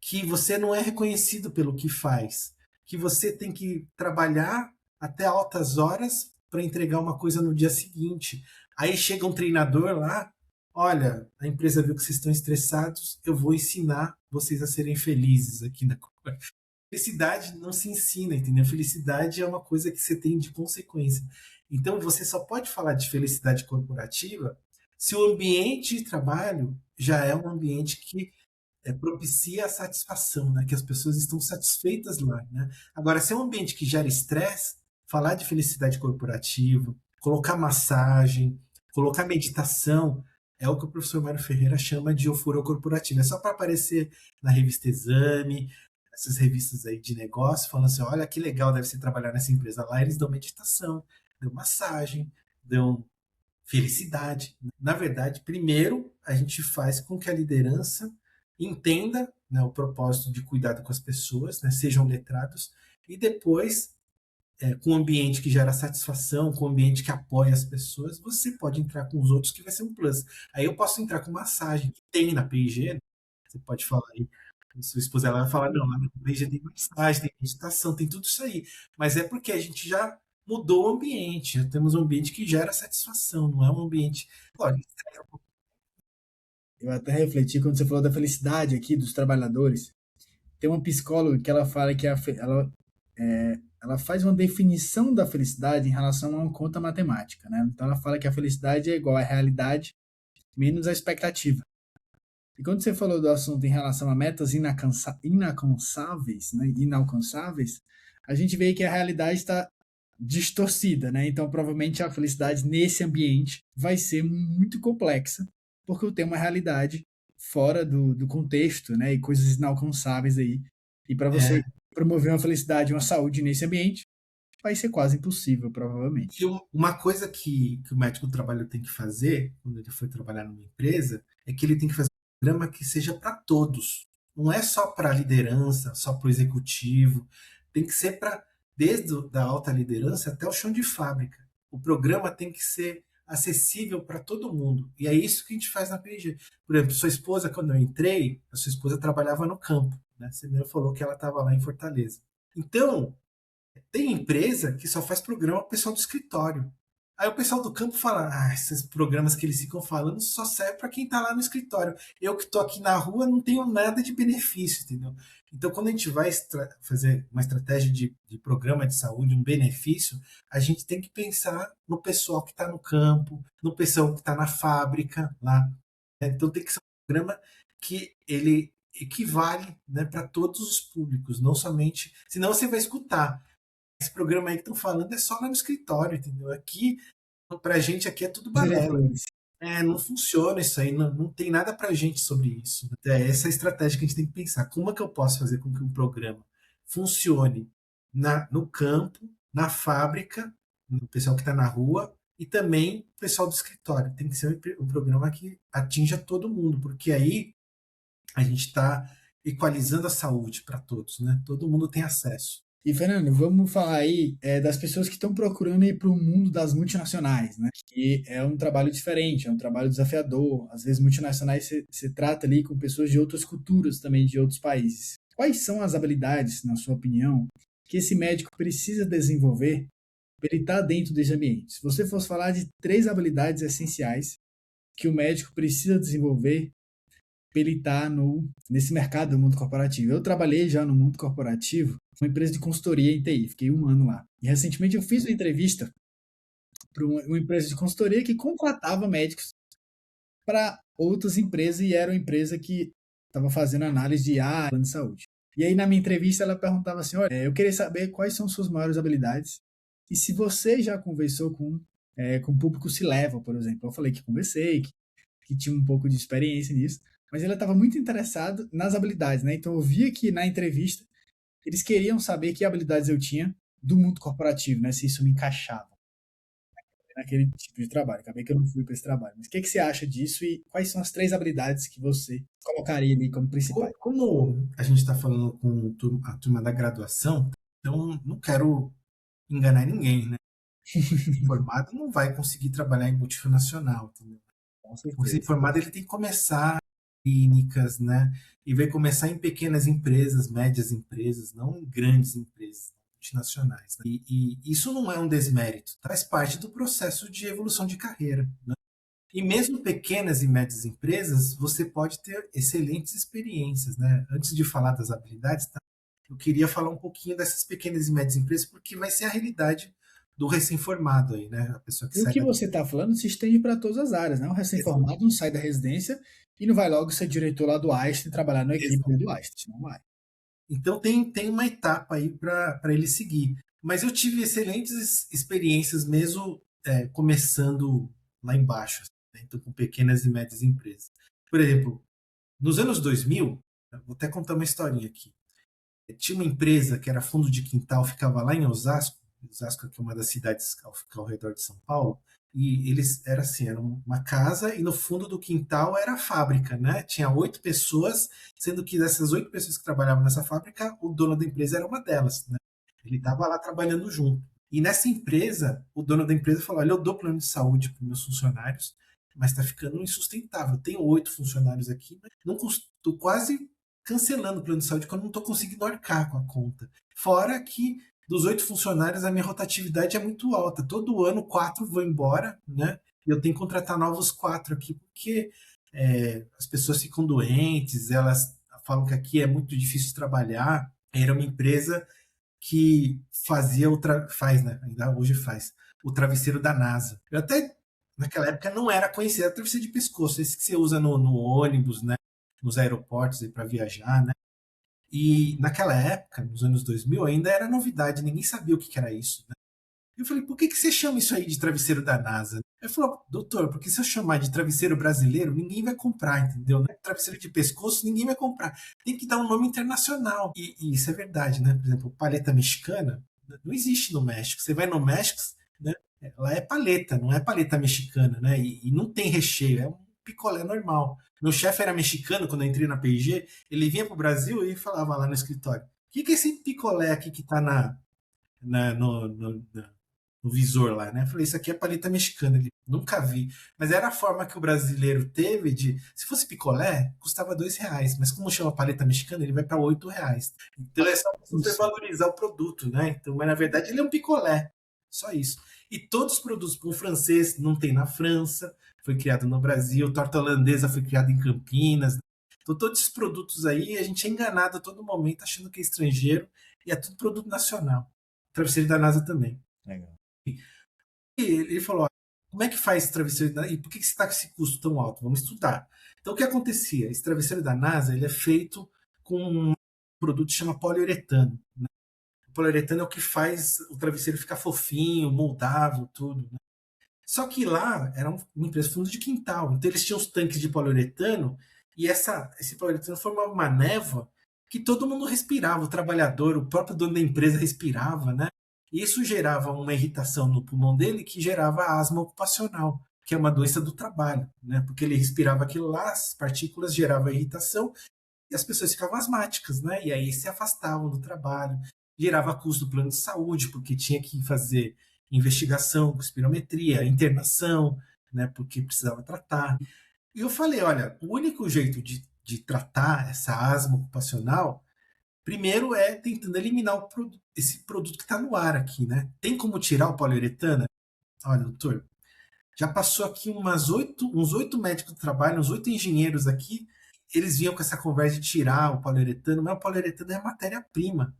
que você não é reconhecido pelo que faz, que você tem que trabalhar até altas horas para entregar uma coisa no dia seguinte. Aí chega um treinador lá, olha, a empresa viu que vocês estão estressados, eu vou ensinar vocês a serem felizes aqui na coisa. Felicidade não se ensina, entendeu? Felicidade é uma coisa que você tem de consequência. Então você só pode falar de felicidade corporativa se o ambiente de trabalho já é um ambiente que propicia a satisfação, né? Que as pessoas estão satisfeitas lá, né? Agora, se é um ambiente que gera estresse, falar de felicidade corporativa, colocar massagem, colocar meditação, é o que o professor Mário Ferreira chama de ofurô corporativo. É só para aparecer na revista Exame, essas revistas aí de negócio, falando assim, olha que legal deve ser trabalhar nessa empresa lá, eles dão meditação, dão massagem, dão felicidade. Na verdade, primeiro a gente faz com que a liderança entenda, né, o propósito de cuidado com as pessoas, né, sejam letrados, e depois, com um ambiente que gera satisfação, com um ambiente que apoia as pessoas, você pode entrar com os outros que vai ser um plus. Aí eu posso entrar com massagem, que tem na P&G, né? Você pode falar aí, sua esposa ela vai falar, não, lá na P&G tem massagem, tem meditação, tem tudo isso aí. Mas é porque a gente já mudou o ambiente, já temos um ambiente que gera satisfação, não é um ambiente. Olha, Eu até refleti quando você falou da felicidade aqui dos trabalhadores. Tem uma psicóloga que ela fala que ela faz uma definição da felicidade em relação a uma conta matemática, né? Então ela fala que a felicidade é igual à realidade menos a expectativa. E quando você falou do assunto em relação a metas inalcançáveis, né? Inalcançáveis, a gente vê que a realidade está distorcida, né? Então provavelmente a felicidade nesse ambiente vai ser muito complexa, porque eu tenho uma realidade fora do contexto, né? E coisas inalcançáveis aí. E para você é, promover uma felicidade e uma saúde nesse ambiente, vai ser quase impossível, que provavelmente. uma coisa que o médico do trabalho tem que fazer, quando ele for trabalhar numa empresa, é que ele tem que fazer um programa que seja para todos. Não é só para a liderança, só para o executivo. Tem que ser para, desde da alta liderança até o chão de fábrica. O programa tem que ser acessível para todo mundo. E é isso que a gente faz na PG. Por exemplo, sua esposa, quando eu entrei, a sua esposa trabalhava no campo. Né? Você mesmo falou que ela estava lá em Fortaleza. Então, tem empresa que só faz programa pro pessoal do escritório. Aí o pessoal do campo fala: ah, esses programas que eles ficam falando só servem para quem está lá no escritório. Eu que estou aqui na rua não tenho nada de benefício, entendeu? Então, quando a gente vai fazer uma estratégia de programa de saúde, um benefício, a gente tem que pensar no pessoal que está no campo, no pessoal que está na fábrica lá. Então, tem que ser um programa que ele equivale, né, para todos os públicos, não somente. Senão você vai escutar esse programa aí que estão falando é só lá no escritório, entendeu? Aqui, pra gente aqui é tudo Os balela. diretores. Não funciona isso aí, não tem nada pra gente sobre isso. Essa é a estratégia que a gente tem que pensar. Como é que eu posso fazer com que um programa funcione no campo, na fábrica, no pessoal que está na rua e também o pessoal do escritório. Tem que ser um programa que atinja todo mundo, porque aí a gente está equalizando a saúde para todos, né? Todo mundo tem acesso. E, Fernando, vamos falar aí das pessoas que estão procurando ir para o mundo das multinacionais, né? Que é um trabalho diferente, é um trabalho desafiador. Às vezes, multinacionais se trata ali com pessoas de outras culturas também, de outros países. Quais são as habilidades, na sua opinião, que esse médico precisa desenvolver para ele estar dentro desse ambiente? Se você fosse falar de 3 habilidades essenciais que o médico precisa desenvolver para ele estar nesse mercado do mundo corporativo. Eu trabalhei já no mundo corporativo, uma empresa de consultoria em TI, fiquei 1 ano lá. E recentemente eu fiz uma entrevista para uma empresa de consultoria que contratava médicos para outras empresas e era uma empresa que estava fazendo análise de plano de saúde. E aí na minha entrevista ela perguntava assim, olha, eu queria saber quais são suas maiores habilidades e se você já conversou com o público C-level, por exemplo. Eu falei que conversei, que tinha um pouco de experiência nisso, mas ele estava muito interessado nas habilidades, né? Então eu via que na entrevista eles queriam saber que habilidades eu tinha do mundo corporativo, né? Se isso me encaixava naquele tipo de trabalho. Acabei que eu não fui para esse trabalho. Mas o que você acha disso e quais são as 3 habilidades que você colocaria ali como principais? Como a gente está falando com a turma da graduação, então não quero enganar ninguém, né? O formado não vai conseguir trabalhar em multinacional, entendeu? Com O certeza. recém-formado ele tem que começar clínicas, né? E vai começar em pequenas empresas, médias empresas, não em grandes empresas multinacionais, né? E isso não é um desmérito, faz parte do processo de evolução de carreira, né? E mesmo pequenas e médias empresas, você pode ter excelentes experiências, né? Antes de falar das habilidades, tá? Eu queria falar um pouquinho dessas pequenas e médias empresas, porque vai ser a realidade do recém-formado aí, né? A pessoa que E o sai que da... você está falando se estende para todas as áreas, né? O recém-formado não sai da residência e não vai logo ser diretor lá do Einstein, trabalhar na equipe do Einstein, não vai. Então tem uma etapa aí para ele seguir. Mas eu tive excelentes experiências mesmo começando lá embaixo, né? Então com pequenas e médias empresas. Por exemplo, nos anos 2000, vou até contar uma historinha aqui. Tinha uma empresa que era fundo de quintal, ficava lá em Osasco, Osasco que é uma das cidades que fica ao redor de São Paulo, e eles era assim, era uma casa e no fundo do quintal era a fábrica, né? Tinha 8 pessoas, sendo que dessas 8 pessoas que trabalhavam nessa fábrica, o dono da empresa era uma delas, né? Ele estava lá trabalhando junto. E nessa empresa, o dono da empresa falou: olha, eu dou plano de saúde para meus funcionários, mas está ficando insustentável. Tenho 8 funcionários aqui, mas não estou quase cancelando o plano de saúde quando não estou conseguindo arcar com a conta. Fora que dos 8 funcionários, a minha rotatividade é muito alta. Todo ano, 4 vão embora, né? E eu tenho que contratar novos 4 aqui, porque as pessoas ficam doentes, elas falam que aqui é muito difícil trabalhar. Era uma empresa que faz, né? Ainda hoje faz, o travesseiro da NASA. Eu até, naquela época, não era conhecido, era travesseiro de pescoço, esse que você usa no ônibus, né? Nos aeroportos para viajar, né? E naquela época, nos anos 2000, ainda era novidade, ninguém sabia o que era isso, né? Eu falei, por que você chama isso aí de travesseiro da NASA? Ele falou, doutor, porque se eu chamar de travesseiro brasileiro, ninguém vai comprar, entendeu? Travesseiro de pescoço, ninguém vai comprar. Tem que dar um nome internacional. E isso é verdade, né? Por exemplo, paleta mexicana não existe no México. Você vai no México, né? Lá é paleta, não é paleta mexicana, né? E não tem recheio, é um picolé normal. Meu chefe era mexicano quando eu entrei na P&G, ele vinha pro Brasil e falava lá no escritório, o que é esse picolé aqui que tá no visor lá, né? Eu falei, isso aqui é paleta mexicana. Ele, nunca vi. Mas era a forma que o brasileiro teve de, se fosse picolé, custava R$ 2, mas como chama paleta mexicana, ele vai para R$ 8. Então é só supervalorizar o produto, né? Então, mas na verdade ele é um picolé. Só isso. E todos os produtos, o francês não tem na França, foi criado no Brasil, torta holandesa foi criada em Campinas. Então todos esses produtos aí, a gente é enganado a todo momento achando que é estrangeiro e é tudo produto nacional. Travesseiro da NASA também. Legal. E ele falou, como é que faz esse travesseiro da NASA? E por que você está com esse custo tão alto? Vamos estudar. Então o que acontecia? Esse travesseiro da NASA ele é feito com um produto que chama poliuretano. Né? O poliuretano é o que faz o travesseiro ficar fofinho, moldável, tudo. Né? Só que lá era uma empresa de fundo de quintal. Então eles tinham os tanques de poliuretano e esse poliuretano formava uma névoa que todo mundo respirava. O trabalhador, o próprio dono da empresa respirava, né? E isso gerava uma irritação no pulmão dele que gerava asma ocupacional, que é uma doença do trabalho, né? Porque ele respirava aquilo lá, as partículas geravam irritação e as pessoas ficavam asmáticas, né? E aí se afastavam do trabalho, gerava custo do plano de saúde, porque tinha que fazer investigação, espirometria, internação, né? Porque precisava tratar. E eu falei, olha, o único jeito de tratar essa asma ocupacional, primeiro é tentando eliminar esse produto que está no ar aqui, né? Tem como tirar o poliuretano? Olha, doutor, já passou aqui uns 8 médicos do trabalho, uns 8 engenheiros aqui, eles vinham com essa conversa de tirar o poliuretano, mas o poliuretano é matéria-prima.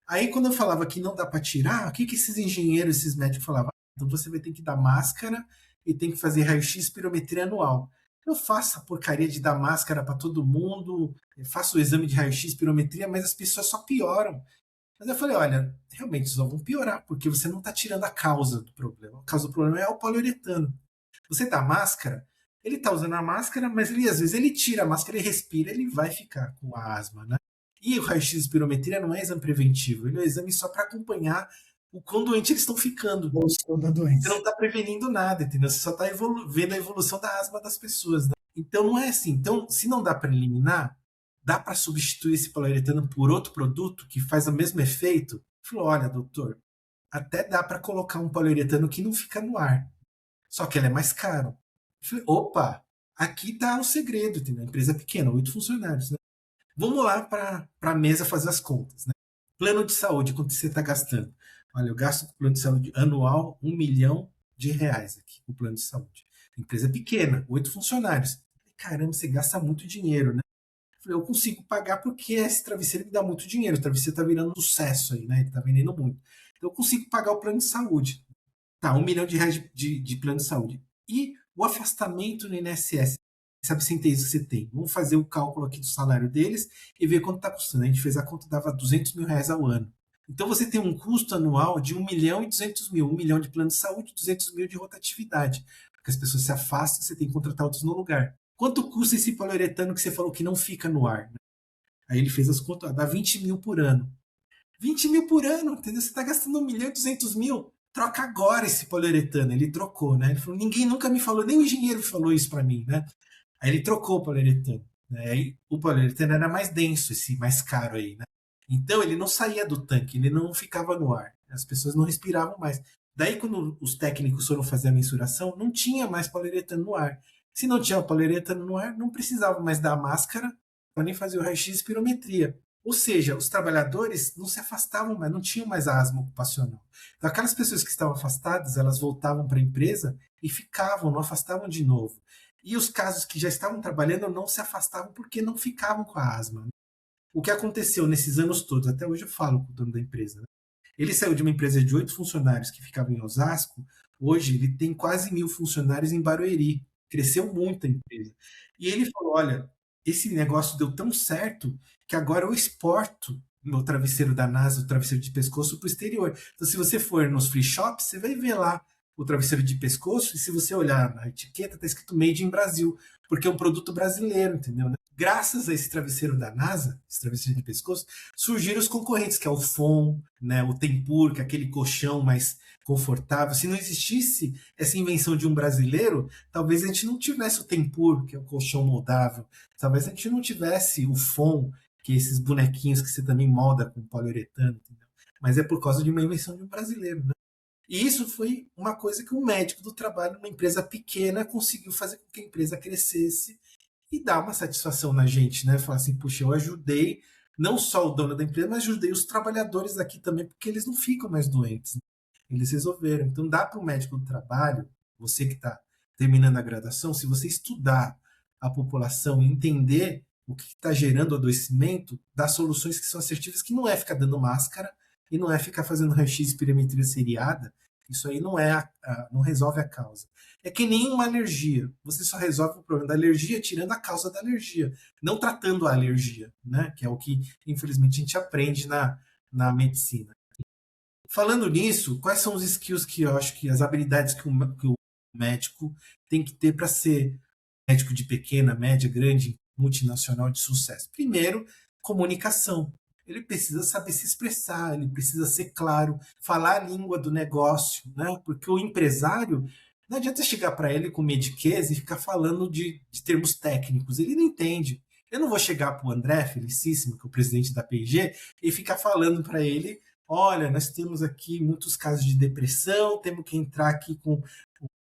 Aí quando eu falava que não dá para tirar, o que esses engenheiros, esses médicos falavam? Então você vai ter que dar máscara e tem que fazer raio-x e espirometria anual. Eu faço a porcaria de dar máscara para todo mundo, eu faço o exame de raio-x e espirometria, mas as pessoas só pioram. Mas eu falei, olha, realmente só vão piorar, porque você não está tirando a causa do problema. A causa do problema é o poliuretano. Você dá máscara, ele está usando a máscara, mas ele às vezes ele tira a máscara e respira, ele vai ficar com a asma, né? E o raio-x e espirometria não é exame preventivo, ele é um exame só para acompanhar o quão doente eles estão ficando. Evolução da Você não doença. está prevenindo nada, entendeu? Você só está vendo a evolução da asma das pessoas, né? Então não é assim. Então, se não dá para eliminar, dá para substituir esse poliuretano por outro produto que faz o mesmo efeito? Falou, olha, doutor, até dá para colocar um poliuretano que não fica no ar, só que ele é mais caro. Falei, opa, aqui está o segredo, entendeu? Empresa pequena, 8 funcionários, né? Vamos lá para a mesa fazer as contas, né? Plano de saúde, quanto você está gastando? Olha, eu gasto com plano de saúde anual R$ 1 milhão aqui, o plano de saúde. Empresa pequena, 8 funcionários. Caramba, você gasta muito dinheiro, né? Eu consigo pagar porque esse travesseiro me dá muito dinheiro. O travesseiro está virando sucesso aí, né? Ele está vendendo muito. Então eu consigo pagar o plano de saúde. Tá, R$ 1 milhão de plano de saúde. E o afastamento no INSS? Sabe se tem isso que você tem? Vamos fazer o cálculo aqui do salário deles e ver quanto está custando. A gente fez a conta, dava R$ 200 mil ao ano. Então você tem um custo anual de 1 milhão e 200 mil. 1 milhão de plano de saúde, 200 mil de rotatividade. Porque as pessoas se afastam, você tem que contratar outros no lugar. Quanto custa esse poliuretano que você falou que não fica no ar? Aí ele fez as contas, dá 20 mil por ano. 20 mil por ano, entendeu? Você está gastando 1 milhão e 200 mil. Troca agora esse poliuretano. Ele trocou, né? Ele falou, ninguém nunca me falou, nem o engenheiro falou isso para mim, né? Aí ele trocou o poliuretano. Né? Aí o poliuretano era mais denso, esse mais caro aí, né? Então ele não saía do tanque, ele não ficava no ar. As pessoas não respiravam mais. Daí, quando os técnicos foram fazer a mensuração, não tinha mais poliuretano no ar. Se não tinha poliuretano no ar, não precisava mais dar a máscara para nem fazer o raio-x e espirometria. Ou seja, os trabalhadores não se afastavam mais, não tinham mais asma ocupacional. Então, aquelas pessoas que estavam afastadas, elas voltavam para a empresa e ficavam, não afastavam de novo. E os casos que já estavam trabalhando não se afastavam porque não ficavam com a asma. O que aconteceu nesses anos todos, até hoje eu falo com o dono da empresa, né? Ele saiu de uma empresa de 8 funcionários que ficava em Osasco, hoje ele tem quase 1.000 funcionários em Barueri. Cresceu muito a empresa. E ele falou, olha, esse negócio deu tão certo que agora eu exporto meu travesseiro da NASA, o travesseiro de pescoço, para o exterior. Então, se você for nos free shops, você vai ver lá o travesseiro de pescoço, e se você olhar na etiqueta, está escrito Made in Brasil, porque é um produto brasileiro, entendeu? Graças a esse travesseiro da NASA, esse travesseiro de pescoço, surgiram os concorrentes, que é o FOM, né, o Tempur, que é aquele colchão mais confortável. Se não existisse essa invenção de um brasileiro, talvez a gente não tivesse o Tempur, que é o colchão moldável. Talvez a gente não tivesse o FOM, que é esses bonequinhos que você também molda com poliuretano, entendeu? Mas é por causa de uma invenção de um brasileiro, né? E isso foi uma coisa que um médico do trabalho numa empresa pequena conseguiu fazer com que a empresa crescesse e dar uma satisfação na gente, né? Falar assim, puxa, eu ajudei não só o dono da empresa, mas ajudei os trabalhadores aqui também, porque eles não ficam mais doentes, né? Eles resolveram. Então dá para o médico do trabalho, você que está terminando a graduação, se você estudar a população e entender o que está gerando adoecimento, dar soluções que são assertivas, que não é ficar dando máscara e não é ficar fazendo raio-x espirometria seriada. Isso aí não resolve a causa. É que nem uma alergia. Você só resolve o problema da alergia tirando a causa da alergia, não tratando a alergia, né? Que é o que, infelizmente, a gente aprende na medicina. Falando nisso, quais são os skills que eu acho que as habilidades que o médico tem que ter para ser médico de pequena, média, grande, multinacional de sucesso? Primeiro, comunicação. Ele precisa saber se expressar, ele precisa ser claro, falar a língua do negócio, né? Porque o empresário, não adianta chegar para ele com mediquês e ficar falando de termos técnicos, ele não entende. Eu não vou chegar para o André Felicíssimo, que é o presidente da P&G, e ficar falando para ele, olha, nós temos aqui muitos casos de depressão, temos que entrar aqui com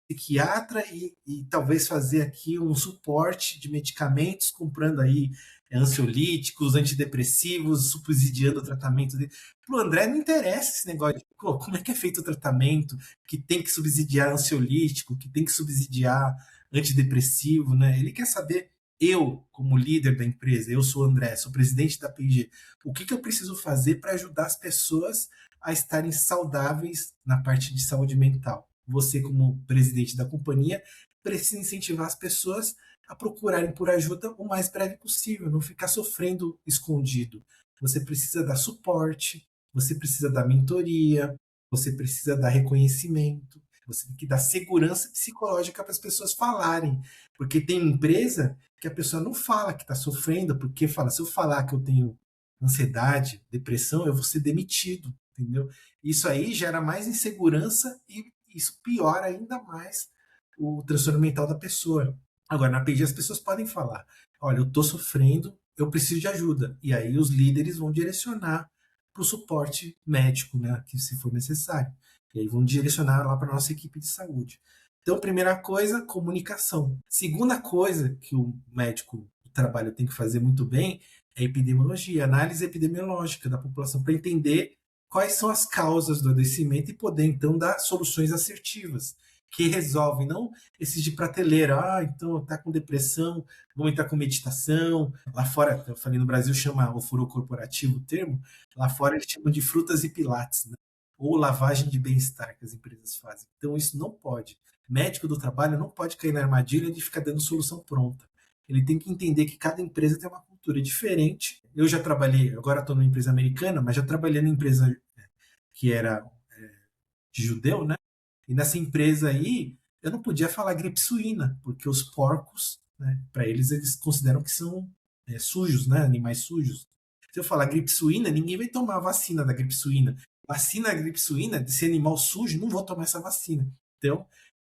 psiquiatra e talvez fazer aqui um suporte de medicamentos, comprando aí ansiolíticos, antidepressivos, subsidiando o tratamento dele. Para o André não interessa esse negócio de como é que é feito o tratamento, que tem que subsidiar ansiolítico, que tem que subsidiar antidepressivo, né? Ele quer saber, eu, como líder da empresa, eu sou o André, sou presidente da P&G, o que eu preciso fazer para ajudar as pessoas a estarem saudáveis na parte de saúde mental? você, como presidente da companhia, precisa incentivar as pessoas a procurarem por ajuda o mais breve possível, não ficar sofrendo escondido. Você precisa dar suporte, você precisa dar mentoria, você precisa dar reconhecimento, você tem que dar segurança psicológica para as pessoas falarem. Porque tem empresa que a pessoa não fala que está sofrendo, porque fala, se eu falar que eu tenho ansiedade, depressão, eu vou ser demitido, entendeu? Isso aí gera mais insegurança e isso piora ainda mais o transtorno mental da pessoa. Agora, na PG as pessoas podem falar, olha, eu estou sofrendo, eu preciso de ajuda. E aí os líderes vão direcionar para o suporte médico, né, que se for necessário. E aí vão direcionar lá para a nossa equipe de saúde. Então, primeira coisa, comunicação. Segunda coisa que o médico do trabalho tem que fazer muito bem é epidemiologia, análise epidemiológica da população, para entender quais são as causas do adoecimento e poder, então, dar soluções assertivas que resolvem, não esses de prateleira, então tá com depressão, vamos entrar com meditação. Lá fora, eu falei no Brasil, chama o foro corporativo o termo, lá fora eles chamam de frutas e pilates, né? Ou lavagem de bem-estar que as empresas fazem. Então isso não pode. Médico do trabalho não pode cair na armadilha de ficar dando solução pronta. Ele tem que entender que cada empresa tem uma cultura diferente. Eu já trabalhei, agora estou numa empresa americana, mas já trabalhei numa empresa que era de judeu, né? E nessa empresa aí, eu não podia falar gripe suína, porque os porcos, né, para eles consideram que são sujos, né, animais sujos. Se eu falar gripe suína, ninguém vai tomar a vacina da gripe suína. Vacina da gripe suína, desse animal sujo, não vou tomar essa vacina. Então,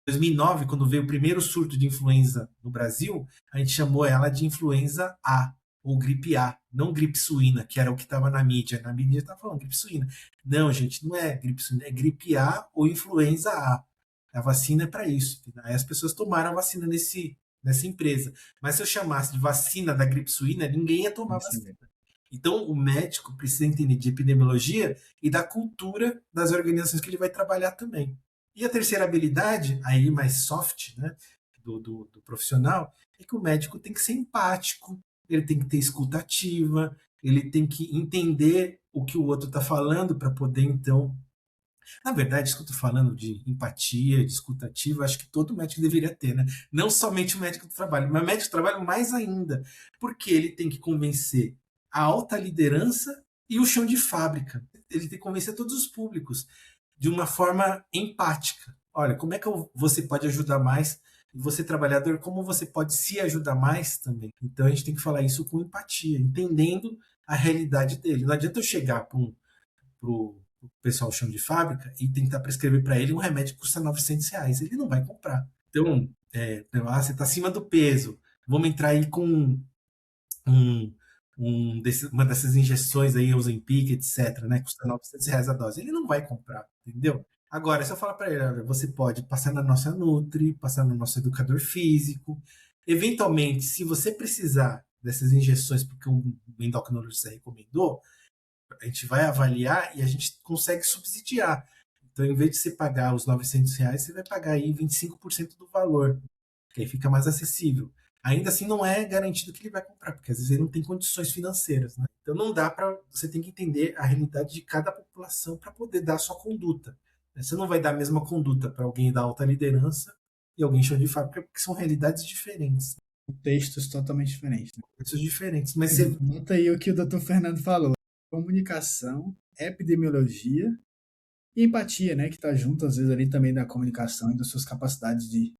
em 2009, quando veio o primeiro surto de influenza no Brasil, a gente chamou ela de influenza A, ou gripe A, não gripe suína, que era o que estava na mídia. Na mídia estava falando gripe suína. Não, gente, não é gripe suína, é gripe A ou influenza A. A vacina é para isso. Aí as pessoas tomaram a vacina nessa empresa. Mas se eu chamasse de vacina da gripe suína, ninguém ia tomar vacina. Então, o médico precisa entender de epidemiologia e da cultura das organizações que ele vai trabalhar também. E a terceira habilidade, aí mais soft, né, do profissional, é que o médico tem que ser empático, ele tem que ter escuta ativa, ele tem que entender o que o outro está falando para poder, então. Na verdade, isso que eu estou falando de empatia, de escuta ativa, acho que todo médico deveria ter, né? Não somente o médico do trabalho, mas o médico do trabalho mais ainda, porque ele tem que convencer a alta liderança e o chão de fábrica. Ele tem que convencer todos os públicos de uma forma empática. Olha, como é que você pode ajudar mais? E você, trabalhador, como você pode se ajudar mais também? Então, a gente tem que falar isso com empatia, entendendo a realidade dele. Não adianta eu chegar para o pessoal chão de fábrica e tentar prescrever para ele um remédio que custa R$ 900. Ele não vai comprar. Então, você está acima do peso, vamos entrar aí com um, uma dessas injeções aí, Ozempic, etc., né? Custa R$ 900 a dose. Ele não vai comprar, entendeu? Agora, se eu falar para ele, olha, você pode passar na nossa Nutri, passar no nosso educador físico. Eventualmente, se você precisar dessas injeções, porque um endocrinologista recomendou, a gente vai avaliar e a gente consegue subsidiar. Então, em vez de você pagar os R$ 900, você vai pagar aí 25% do valor, que aí fica mais acessível. Ainda assim, não é garantido que ele vai comprar, porque às vezes ele não tem condições financeiras, né? Então, não dá para. Você tem que entender a realidade de cada população para poder dar a sua conduta. Você não vai dar a mesma conduta para alguém da alta liderança e alguém chão de fábrica, porque são realidades diferentes. Contextos totalmente diferentes. Né? Contextos diferentes. Mas você. Nota aí o que o Dr. Fernando falou. Comunicação, epidemiologia e empatia, né? Que está junto, às vezes, ali também da comunicação e das suas capacidades de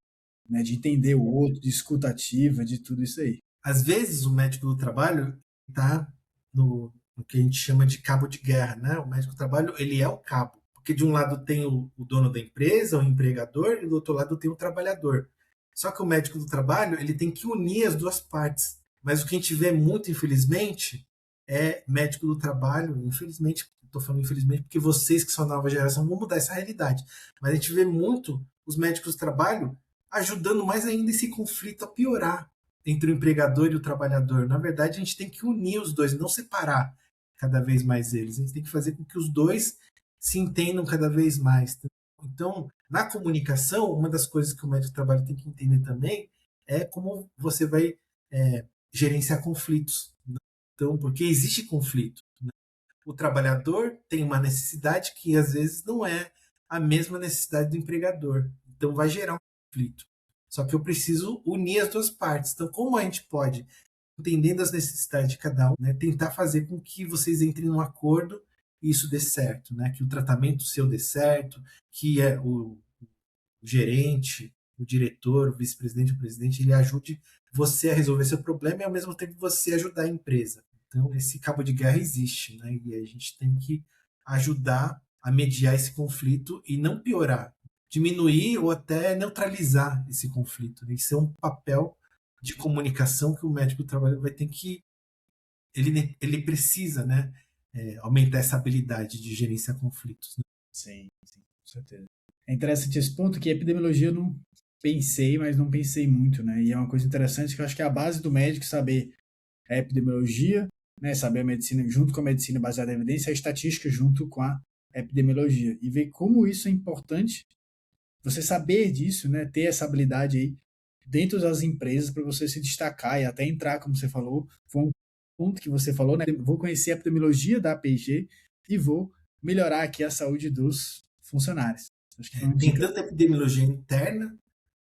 entender o outro, de escuta ativa, de tudo isso aí. Às vezes, o médico do trabalho está no que a gente chama de cabo de guerra, né? O médico do trabalho, ele é o cabo. Porque de um lado tem o dono da empresa, o empregador, e do outro lado tem o trabalhador. Só que o médico do trabalho, ele tem que unir as duas partes. Mas o que a gente vê muito, infelizmente, é médico do trabalho, infelizmente, estou falando infelizmente porque vocês que são a nova geração vão mudar essa realidade. Mas a gente vê muito os médicos do trabalho ajudando mais ainda esse conflito a piorar entre o empregador e o trabalhador. Na verdade, a gente tem que unir os dois, não separar cada vez mais eles. A gente tem que fazer com que os dois se entendam cada vez mais. Então, na comunicação, uma das coisas que o médico do trabalho tem que entender também é como você vai gerenciar conflitos. Então, porque existe conflito. Né? O trabalhador tem uma necessidade que às vezes não é a mesma necessidade do empregador. Então vai gerar um conflito. Só que eu preciso unir as duas partes. Então, como a gente pode, entendendo as necessidades de cada um, né, tentar fazer com que vocês entrem num acordo e isso dê certo, né? Que o tratamento seu dê certo, que o gerente, o diretor, o vice-presidente, o presidente, ele ajude você a resolver seu problema e ao mesmo tempo você ajudar a empresa. Então, esse cabo de guerra existe, né? E a gente tem que ajudar a mediar esse conflito e não piorar, diminuir ou até neutralizar esse conflito. Né? Isso é um papel de comunicação que o médico do trabalho vai ter que ele precisa, né, aumentar essa habilidade de gerenciar conflitos. Né? Sim, sim, com certeza. É interessante esse ponto que a epidemiologia eu não pensei, mas não pensei muito, né? E é uma coisa interessante que eu acho que é a base do médico saber a epidemiologia, né? Saber a medicina junto com a medicina baseada em evidência, a estatística junto com a epidemiologia. E ver como isso é importante, você saber disso, né? Ter essa habilidade aí dentro das empresas para você se destacar e até entrar, como você falou, foi um ponto que você falou, né? Vou conhecer a epidemiologia da APG e vou melhorar aqui a saúde dos funcionários. Acho que foi uma Tem dica. tanta epidemiologia interna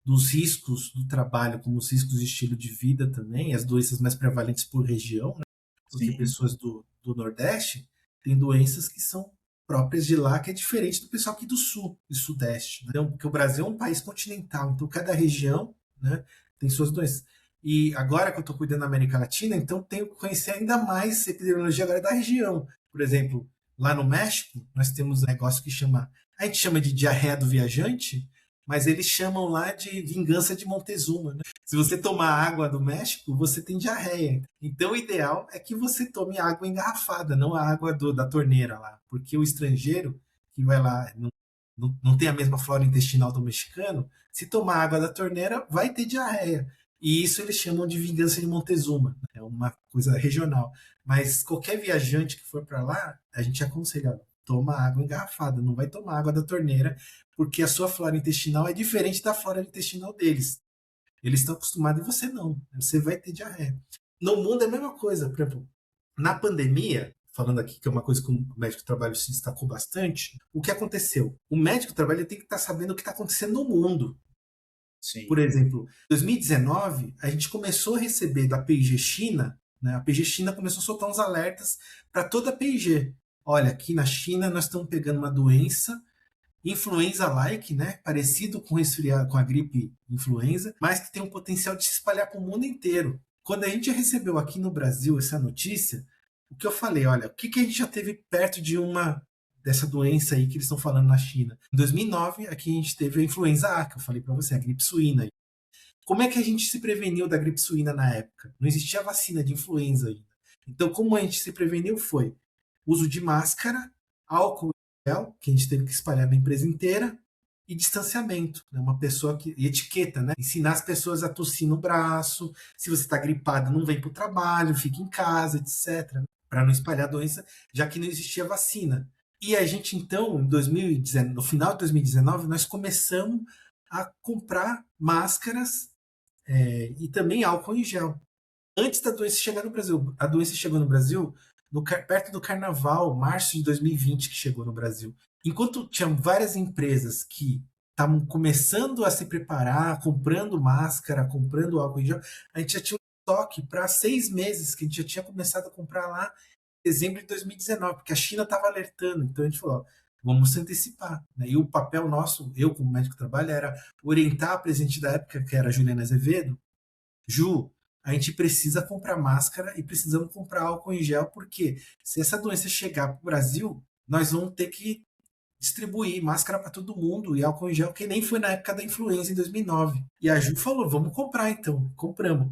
dos riscos do trabalho, como os riscos de estilo de vida também, as doenças mais prevalentes por região, né? Porque Sim, pessoas do Nordeste têm doenças que são próprias de lá, que é diferente do pessoal aqui do Sul e Sudeste. Né? Porque o Brasil é um país continental, então cada região, né, tem suas doenças. E agora que eu estou cuidando da América Latina, então tenho que conhecer ainda mais a epidemiologia agora da região. Por exemplo, lá no México, nós temos um negócio que chama, a gente chama de diarreia do viajante, mas eles chamam lá de vingança de Montezuma. Né? Se você tomar água do México, você tem diarreia. Então, o ideal é que você tome água engarrafada, não a água da torneira lá. Porque o estrangeiro que vai lá, não tem a mesma flora intestinal do mexicano, se tomar água da torneira, vai ter diarreia. E isso eles chamam de vingança de Montezuma. É uma coisa regional. Mas qualquer viajante que for para lá, a gente aconselha, toma água engarrafada, não vai tomar água da torneira, porque a sua flora intestinal é diferente da flora intestinal deles. Eles estão acostumados e você não. Você vai ter diarreia. No mundo é a mesma coisa. Por exemplo, na pandemia, falando aqui que é uma coisa que o médico do trabalho se destacou bastante, o que aconteceu? O médico do trabalho tem que estar sabendo o que está acontecendo no mundo. sim. Por exemplo, em 2019, a gente começou a receber da P&G China, né? A P&G China começou a soltar uns alertas para toda a P&G. Olha, aqui na China nós estamos pegando uma doença influenza-like, né? Parecido com resfriado, com a gripe influenza, mas que tem um potencial de se espalhar para o mundo inteiro. Quando a gente recebeu aqui no Brasil essa notícia, o que eu falei, olha, o que a gente já teve perto de uma dessa doença aí que eles estão falando na China? Em 2009, aqui a gente teve a influenza A, que eu falei para você, a gripe suína. Como é que a gente se preveniu da gripe suína na época? Não existia vacina de influenza ainda. Então, como a gente se preveniu foi uso de máscara, álcool gel, que a gente teve que espalhar na empresa inteira, e distanciamento, né? Uma pessoa que. E etiqueta, né? Ensinar as pessoas a tossir no braço. Se você está gripado, não vem para o trabalho, fica em casa, etc. Para não espalhar a doença, já que não existia vacina. E a gente, então, em 2019, no final de 2019, nós começamos a comprar máscaras e também álcool em gel. Antes da doença chegar no Brasil. A doença chegou no Brasil perto do Carnaval, março de 2020, que chegou no Brasil. Enquanto tinha várias empresas que estavam começando a se preparar, comprando máscara, comprando álcool em gel, a gente já tinha um estoque para 6 meses, que a gente já tinha começado a comprar lá em dezembro de 2019, porque a China estava alertando. Então a gente falou, ó, vamos se antecipar. Né? E o papel nosso, eu como médico do trabalho, era orientar a presidente da época, que era a Juliana Azevedo, Ju, a gente precisa comprar máscara e precisamos comprar álcool em gel, porque se essa doença chegar para o Brasil, nós vamos ter que distribuir máscara para todo mundo e álcool em gel, que nem foi na época da influenza em 2009. E a Ju falou, vamos comprar então. Compramos.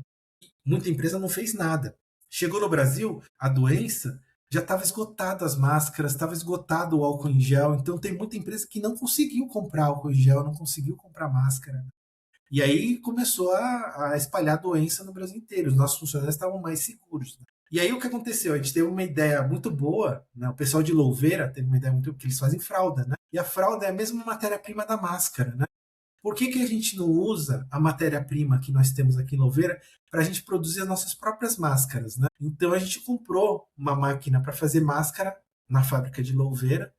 Muita empresa não fez nada. Chegou no Brasil, a doença já estava esgotado as máscaras, estava esgotado o álcool em gel, então tem muita empresa que não conseguiu comprar álcool em gel, não conseguiu comprar máscara. E aí começou a espalhar a doença no Brasil inteiro. Os nossos funcionários estavam mais seguros. Né? E aí o que aconteceu? A gente teve uma ideia muito boa, né? O pessoal de Louveira teve uma ideia muito boa, porque eles fazem fralda, né? E a fralda é a mesma matéria-prima da máscara, né? Por que a gente não usa a matéria-prima que nós temos aqui em Louveira para a gente produzir as nossas próprias máscaras, né? Então a gente comprou uma máquina para fazer máscara na fábrica de Louveira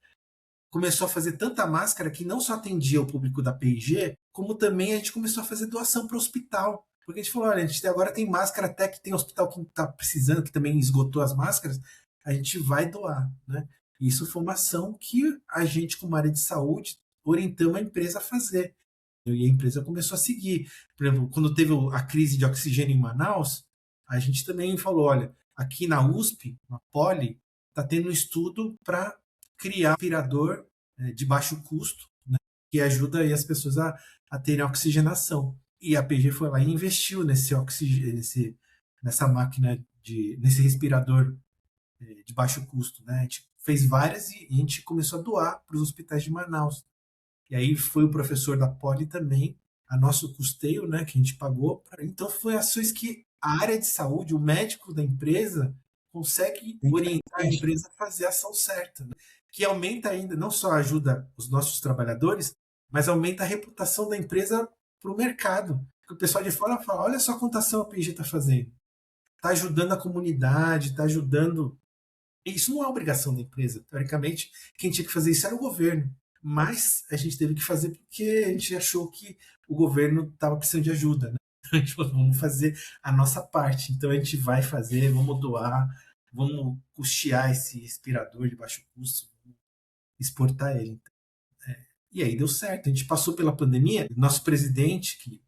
começou a fazer tanta máscara que não só atendia o público da P&G, como também a gente começou a fazer doação para o hospital. Porque a gente falou, olha, a gente agora tem máscara até que tem hospital que está precisando, que também esgotou as máscaras, a gente vai doar, né? E isso foi uma ação que a gente, como área de saúde, orientamos a empresa a fazer. E a empresa começou a seguir. Por exemplo, quando teve a crise de oxigênio em Manaus, a gente também falou, olha, aqui na USP, na Poli, está tendo um estudo para criar um aspirador de baixo custo, né, que ajuda aí as pessoas a terem oxigenação. E a PG foi lá e investiu nessa máquina, nesse respirador de baixo custo. Né? A gente fez várias e a gente começou a doar para os hospitais de Manaus. E aí foi o professor da Poli também, a nosso custeio, né, que a gente pagou. Então, foi ações que a área de saúde, o médico da empresa, consegue orientar a empresa a fazer a ação certa, né? Que aumenta ainda, não só ajuda os nossos trabalhadores, mas aumenta a reputação da empresa para o mercado. Porque o pessoal de fora fala, olha só quanta ação a P&G está fazendo. Está ajudando a comunidade, está ajudando... Isso não é obrigação da empresa. Teoricamente, quem tinha que fazer isso era o governo. Mas a gente teve que fazer porque a gente achou que o governo estava precisando de ajuda, né? Então a gente falou, vamos fazer a nossa parte. Então a gente vai fazer, vamos doar, vamos custear esse respirador de baixo custo, vamos exportar ele. E aí deu certo. A gente passou pela pandemia. Nosso presidente, que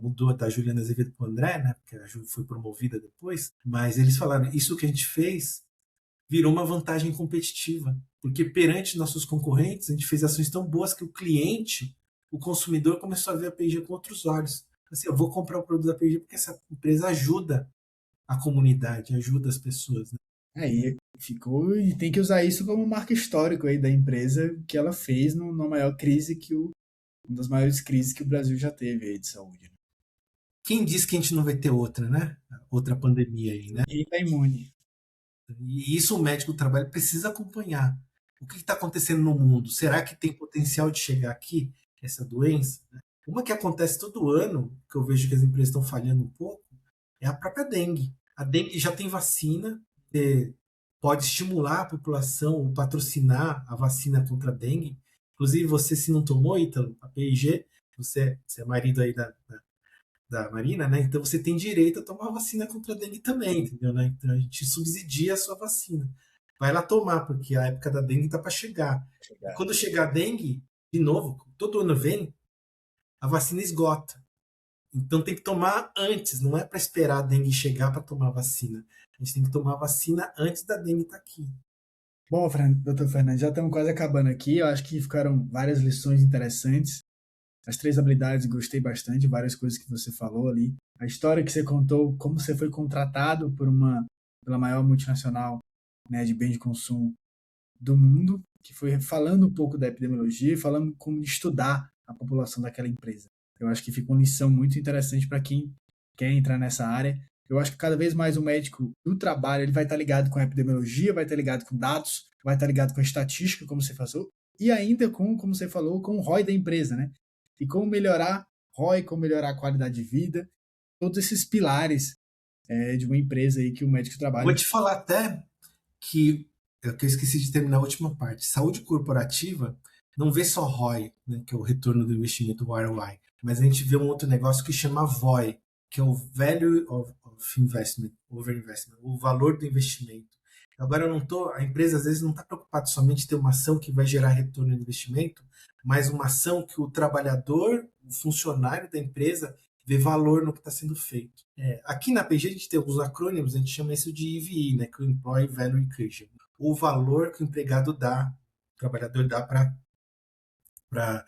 mudou da Juliana Azevedo para o André, né? Porque a Ju foi promovida depois. Mas eles falaram, isso que a gente fez virou uma vantagem competitiva, porque perante nossos concorrentes, a gente fez ações tão boas que o cliente, o consumidor, começou a ver a P&G com outros olhos. Assim, eu vou comprar o produto da P&G porque essa empresa ajuda a comunidade, ajuda as pessoas. Né? Aí ficou, e tem que usar isso como marca histórica aí da empresa que ela fez na maior crise uma das maiores crises que o Brasil já teve aí de saúde. Quem disse que a gente não vai ter outra, né? Outra pandemia aí, né? E tá imune. E isso o médico do trabalho precisa acompanhar. O que está acontecendo no mundo? Será que tem potencial de chegar aqui, essa doença? Uma que acontece todo ano, que eu vejo que as empresas estão falhando um pouco, é a própria dengue. A dengue já tem vacina, pode estimular a população ou patrocinar a vacina contra a dengue. Inclusive, você, se não tomou, Ítalo, a P&G, você é marido aí da Marina, né? Então você tem direito a tomar a vacina contra a dengue também, entendeu? Né? Então a gente subsidia a sua vacina. Vai lá tomar, porque a época da dengue está para chegar. E quando chegar a dengue, de novo, todo ano vem, a vacina esgota. Então tem que tomar antes, não é para esperar a dengue chegar para tomar a vacina. A gente tem que tomar a vacina antes da dengue estar aqui. Bom, doutor Fernando, já estamos quase acabando aqui. Eu acho que ficaram várias lições interessantes. As 3 habilidades, gostei bastante, várias coisas que você falou ali. A história que você contou, como você foi contratado pela maior multinacional, né, de bens de consumo do mundo, que foi falando um pouco da epidemiologia, falando como estudar a população daquela empresa. Eu acho que fica uma lição muito interessante para quem quer entrar nessa área. Eu acho que cada vez mais o médico do trabalho ele vai estar ligado com a epidemiologia, vai estar ligado com dados, vai estar ligado com a estatística, como você falou, e ainda como você falou, com o ROI da empresa, né? E como melhorar ROI, como melhorar a qualidade de vida, todos esses pilares de uma empresa aí que o médico trabalha. Vou te falar até que eu esqueci de terminar a última parte. Saúde corporativa não vê só ROI, né, que é o retorno do investimento, o ROI, mas a gente vê um outro negócio que chama VOI, que é o Value of Investment, Over Investment, o valor do investimento. Agora a empresa às vezes não está preocupada somente em ter uma ação que vai gerar retorno no investimento, mas uma ação que o trabalhador, o funcionário da empresa, vê valor no que está sendo feito. Aqui na PG a gente tem alguns acrônimos, a gente chama isso de EVE, né, que é o Employee Value Equation, o valor que o empregado dá, o trabalhador dá para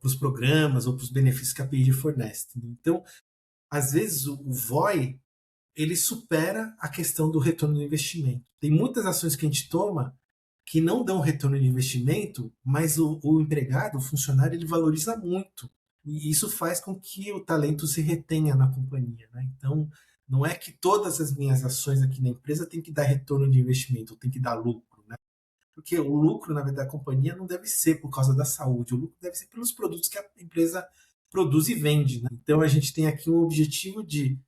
os programas ou para os benefícios que a PG fornece. Então, às vezes o VOI ele supera a questão do retorno do investimento. Tem muitas ações que a gente toma que não dão retorno de investimento, mas o empregado, o funcionário, ele valoriza muito. E isso faz com que o talento se retenha na companhia. Né? Então, não é que todas as minhas ações aqui na empresa têm que dar retorno de investimento, tem que dar lucro. Né? Porque o lucro, na verdade, da companhia não deve ser por causa da saúde, o lucro deve ser pelos produtos que a empresa produz e vende. Né? Então, a gente tem aqui um objetivo de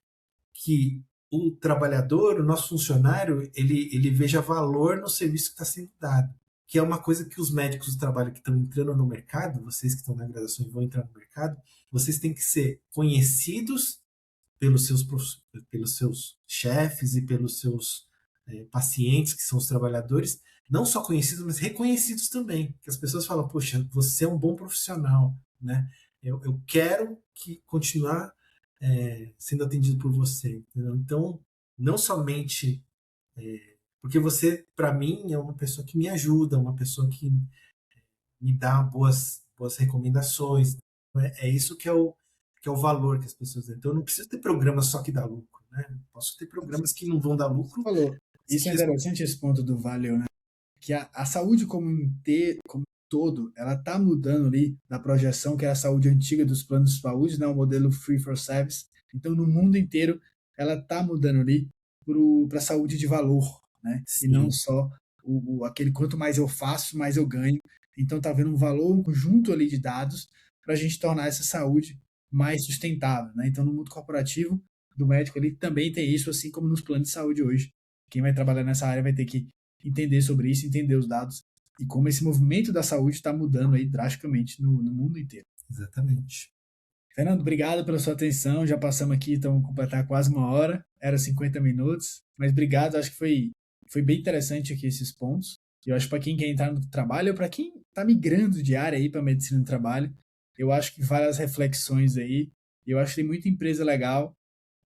que o trabalhador, o nosso funcionário, ele veja valor no serviço que está sendo dado, que é uma coisa que os médicos do trabalho que estão entrando no mercado, vocês que estão na graduação e vão entrar no mercado, vocês têm que ser conhecidos pelos seus chefes e pelos seus pacientes, que são os trabalhadores, não só conhecidos, mas reconhecidos também. Que as pessoas falam, poxa, você é um bom profissional, né? Eu quero continuar sendo atendido por você. Entendeu? Então, não somente porque você, para mim, é uma pessoa que me ajuda, uma pessoa que me dá boas recomendações. É isso que é o valor que as pessoas dão. Então, eu não preciso ter programa só que dá lucro. Né? Posso ter programas que não vão dar lucro. Falou. Isso é interessante, esse ponto do valeu, né? Que a saúde como um todo, ela tá mudando ali da projeção que era a saúde antiga dos planos de saúde, né? O modelo free for service. Então, no mundo inteiro, ela tá mudando ali para a saúde de valor, né? E não Sim, só aquele quanto mais eu faço, mais eu ganho. Então, tá vendo um valor, um conjunto ali de dados para a gente tornar essa saúde mais sustentável, né? Então, no mundo corporativo do médico ali também tem isso, assim como nos planos de saúde hoje. Quem vai trabalhar nessa área vai ter que entender sobre isso, entender os dados e como esse movimento da saúde está mudando aí drasticamente no mundo inteiro. exatamente. Fernando, obrigado pela sua atenção. Já passamos aqui, então completar quase uma hora, era 50 minutos, mas obrigado, acho que foi bem interessante aqui esses pontos. E eu acho que para quem quer entrar no trabalho, ou para quem está migrando de área aí para medicina do trabalho, eu acho que várias reflexões aí. Eu acho que tem muita empresa legal,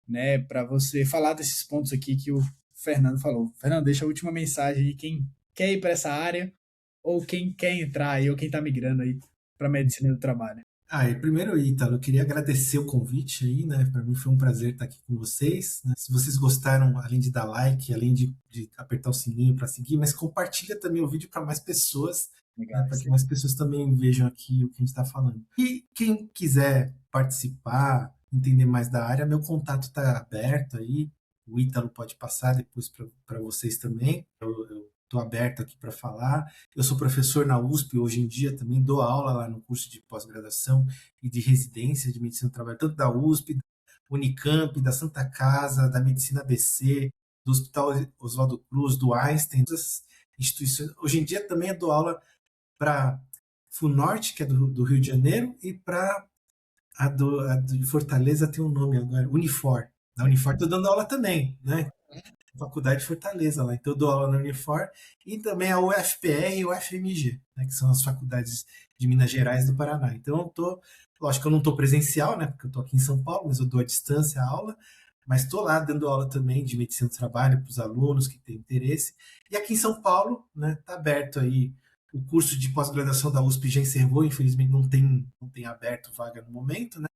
né, para você falar desses pontos aqui que o Fernando falou. Fernando, deixa a última mensagem aí, quem quer ir para essa área, ou quem quer entrar aí, ou quem está migrando aí para medicina do trabalho. E primeiro, Ítalo, eu queria agradecer o convite aí, né? Para mim foi um prazer estar aqui com vocês. Né? Se vocês gostaram, além de dar like, além de apertar o sininho para seguir, mas compartilha também o vídeo para mais pessoas, né? Legal, Para isso que aí. mais pessoas também vejam aqui o que a gente está falando. E quem quiser participar, entender mais da área, meu contato está aberto aí. O Ítalo pode passar depois para vocês também. Eu estou aberto aqui para falar. Eu sou professor na USP hoje em dia, também dou aula lá no curso de pós-graduação e de residência de medicina do trabalho, tanto da USP, da Unicamp, da Santa Casa, da Medicina ABC, do Hospital Oswaldo Cruz, do Einstein, todas as instituições. Hoje em dia também dou aula para FUNORTE, que é do Rio de Janeiro, e para a de Fortaleza tem um nome agora, Unifor. Na Unifor estou dando aula também, né? Faculdade de Fortaleza lá. Então eu dou aula na Unifor e também a UFPR e o UFMG, né, que são as faculdades de Minas Gerais e do Paraná. Então eu tô, lógico que eu não estou presencial, né, porque eu estou aqui em São Paulo, mas eu dou à distância a aula, mas estou lá dando aula também de medicina do trabalho para os alunos que têm interesse. E aqui em São Paulo, né, tá aberto aí o curso de pós-graduação da USP já encerrou, infelizmente não tem aberto vaga no momento, né?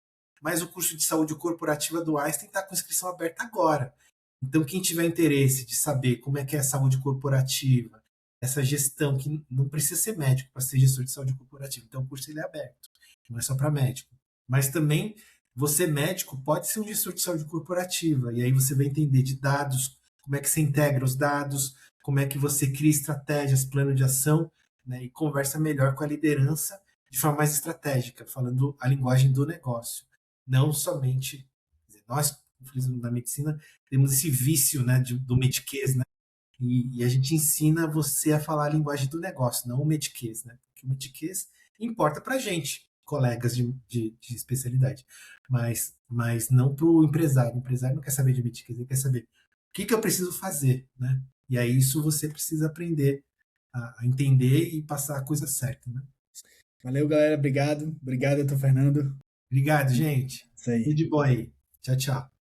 Mas o curso de saúde corporativa do Einstein está com inscrição aberta agora. Então, quem tiver interesse de saber como é que é a saúde corporativa, essa gestão, que não precisa ser médico para ser gestor de saúde corporativa. Então, o curso ele é aberto, não é só para médico. Mas também, você médico pode ser um gestor de saúde corporativa. E aí você vai entender de dados, como é que você integra os dados, como é que você cria estratégias, plano de ação, né, e conversa melhor com a liderança de forma mais estratégica, falando a linguagem do negócio. Não somente. Quer dizer, nós, na medicina, temos esse vício, né, do mediquês, né? E a gente ensina você a falar a linguagem do negócio, não o mediquês, né? Porque o mediquês importa para gente, colegas de especialidade, mas não para o empresário. O empresário não quer saber de mediquês, ele quer saber o que eu preciso fazer, né? E aí isso você precisa aprender a entender e passar a coisa certa, né? Valeu, galera. Obrigado. Obrigado, doutor Fernando. Obrigado, gente. Isso aí. Tudo de bom aí. Tchau, tchau.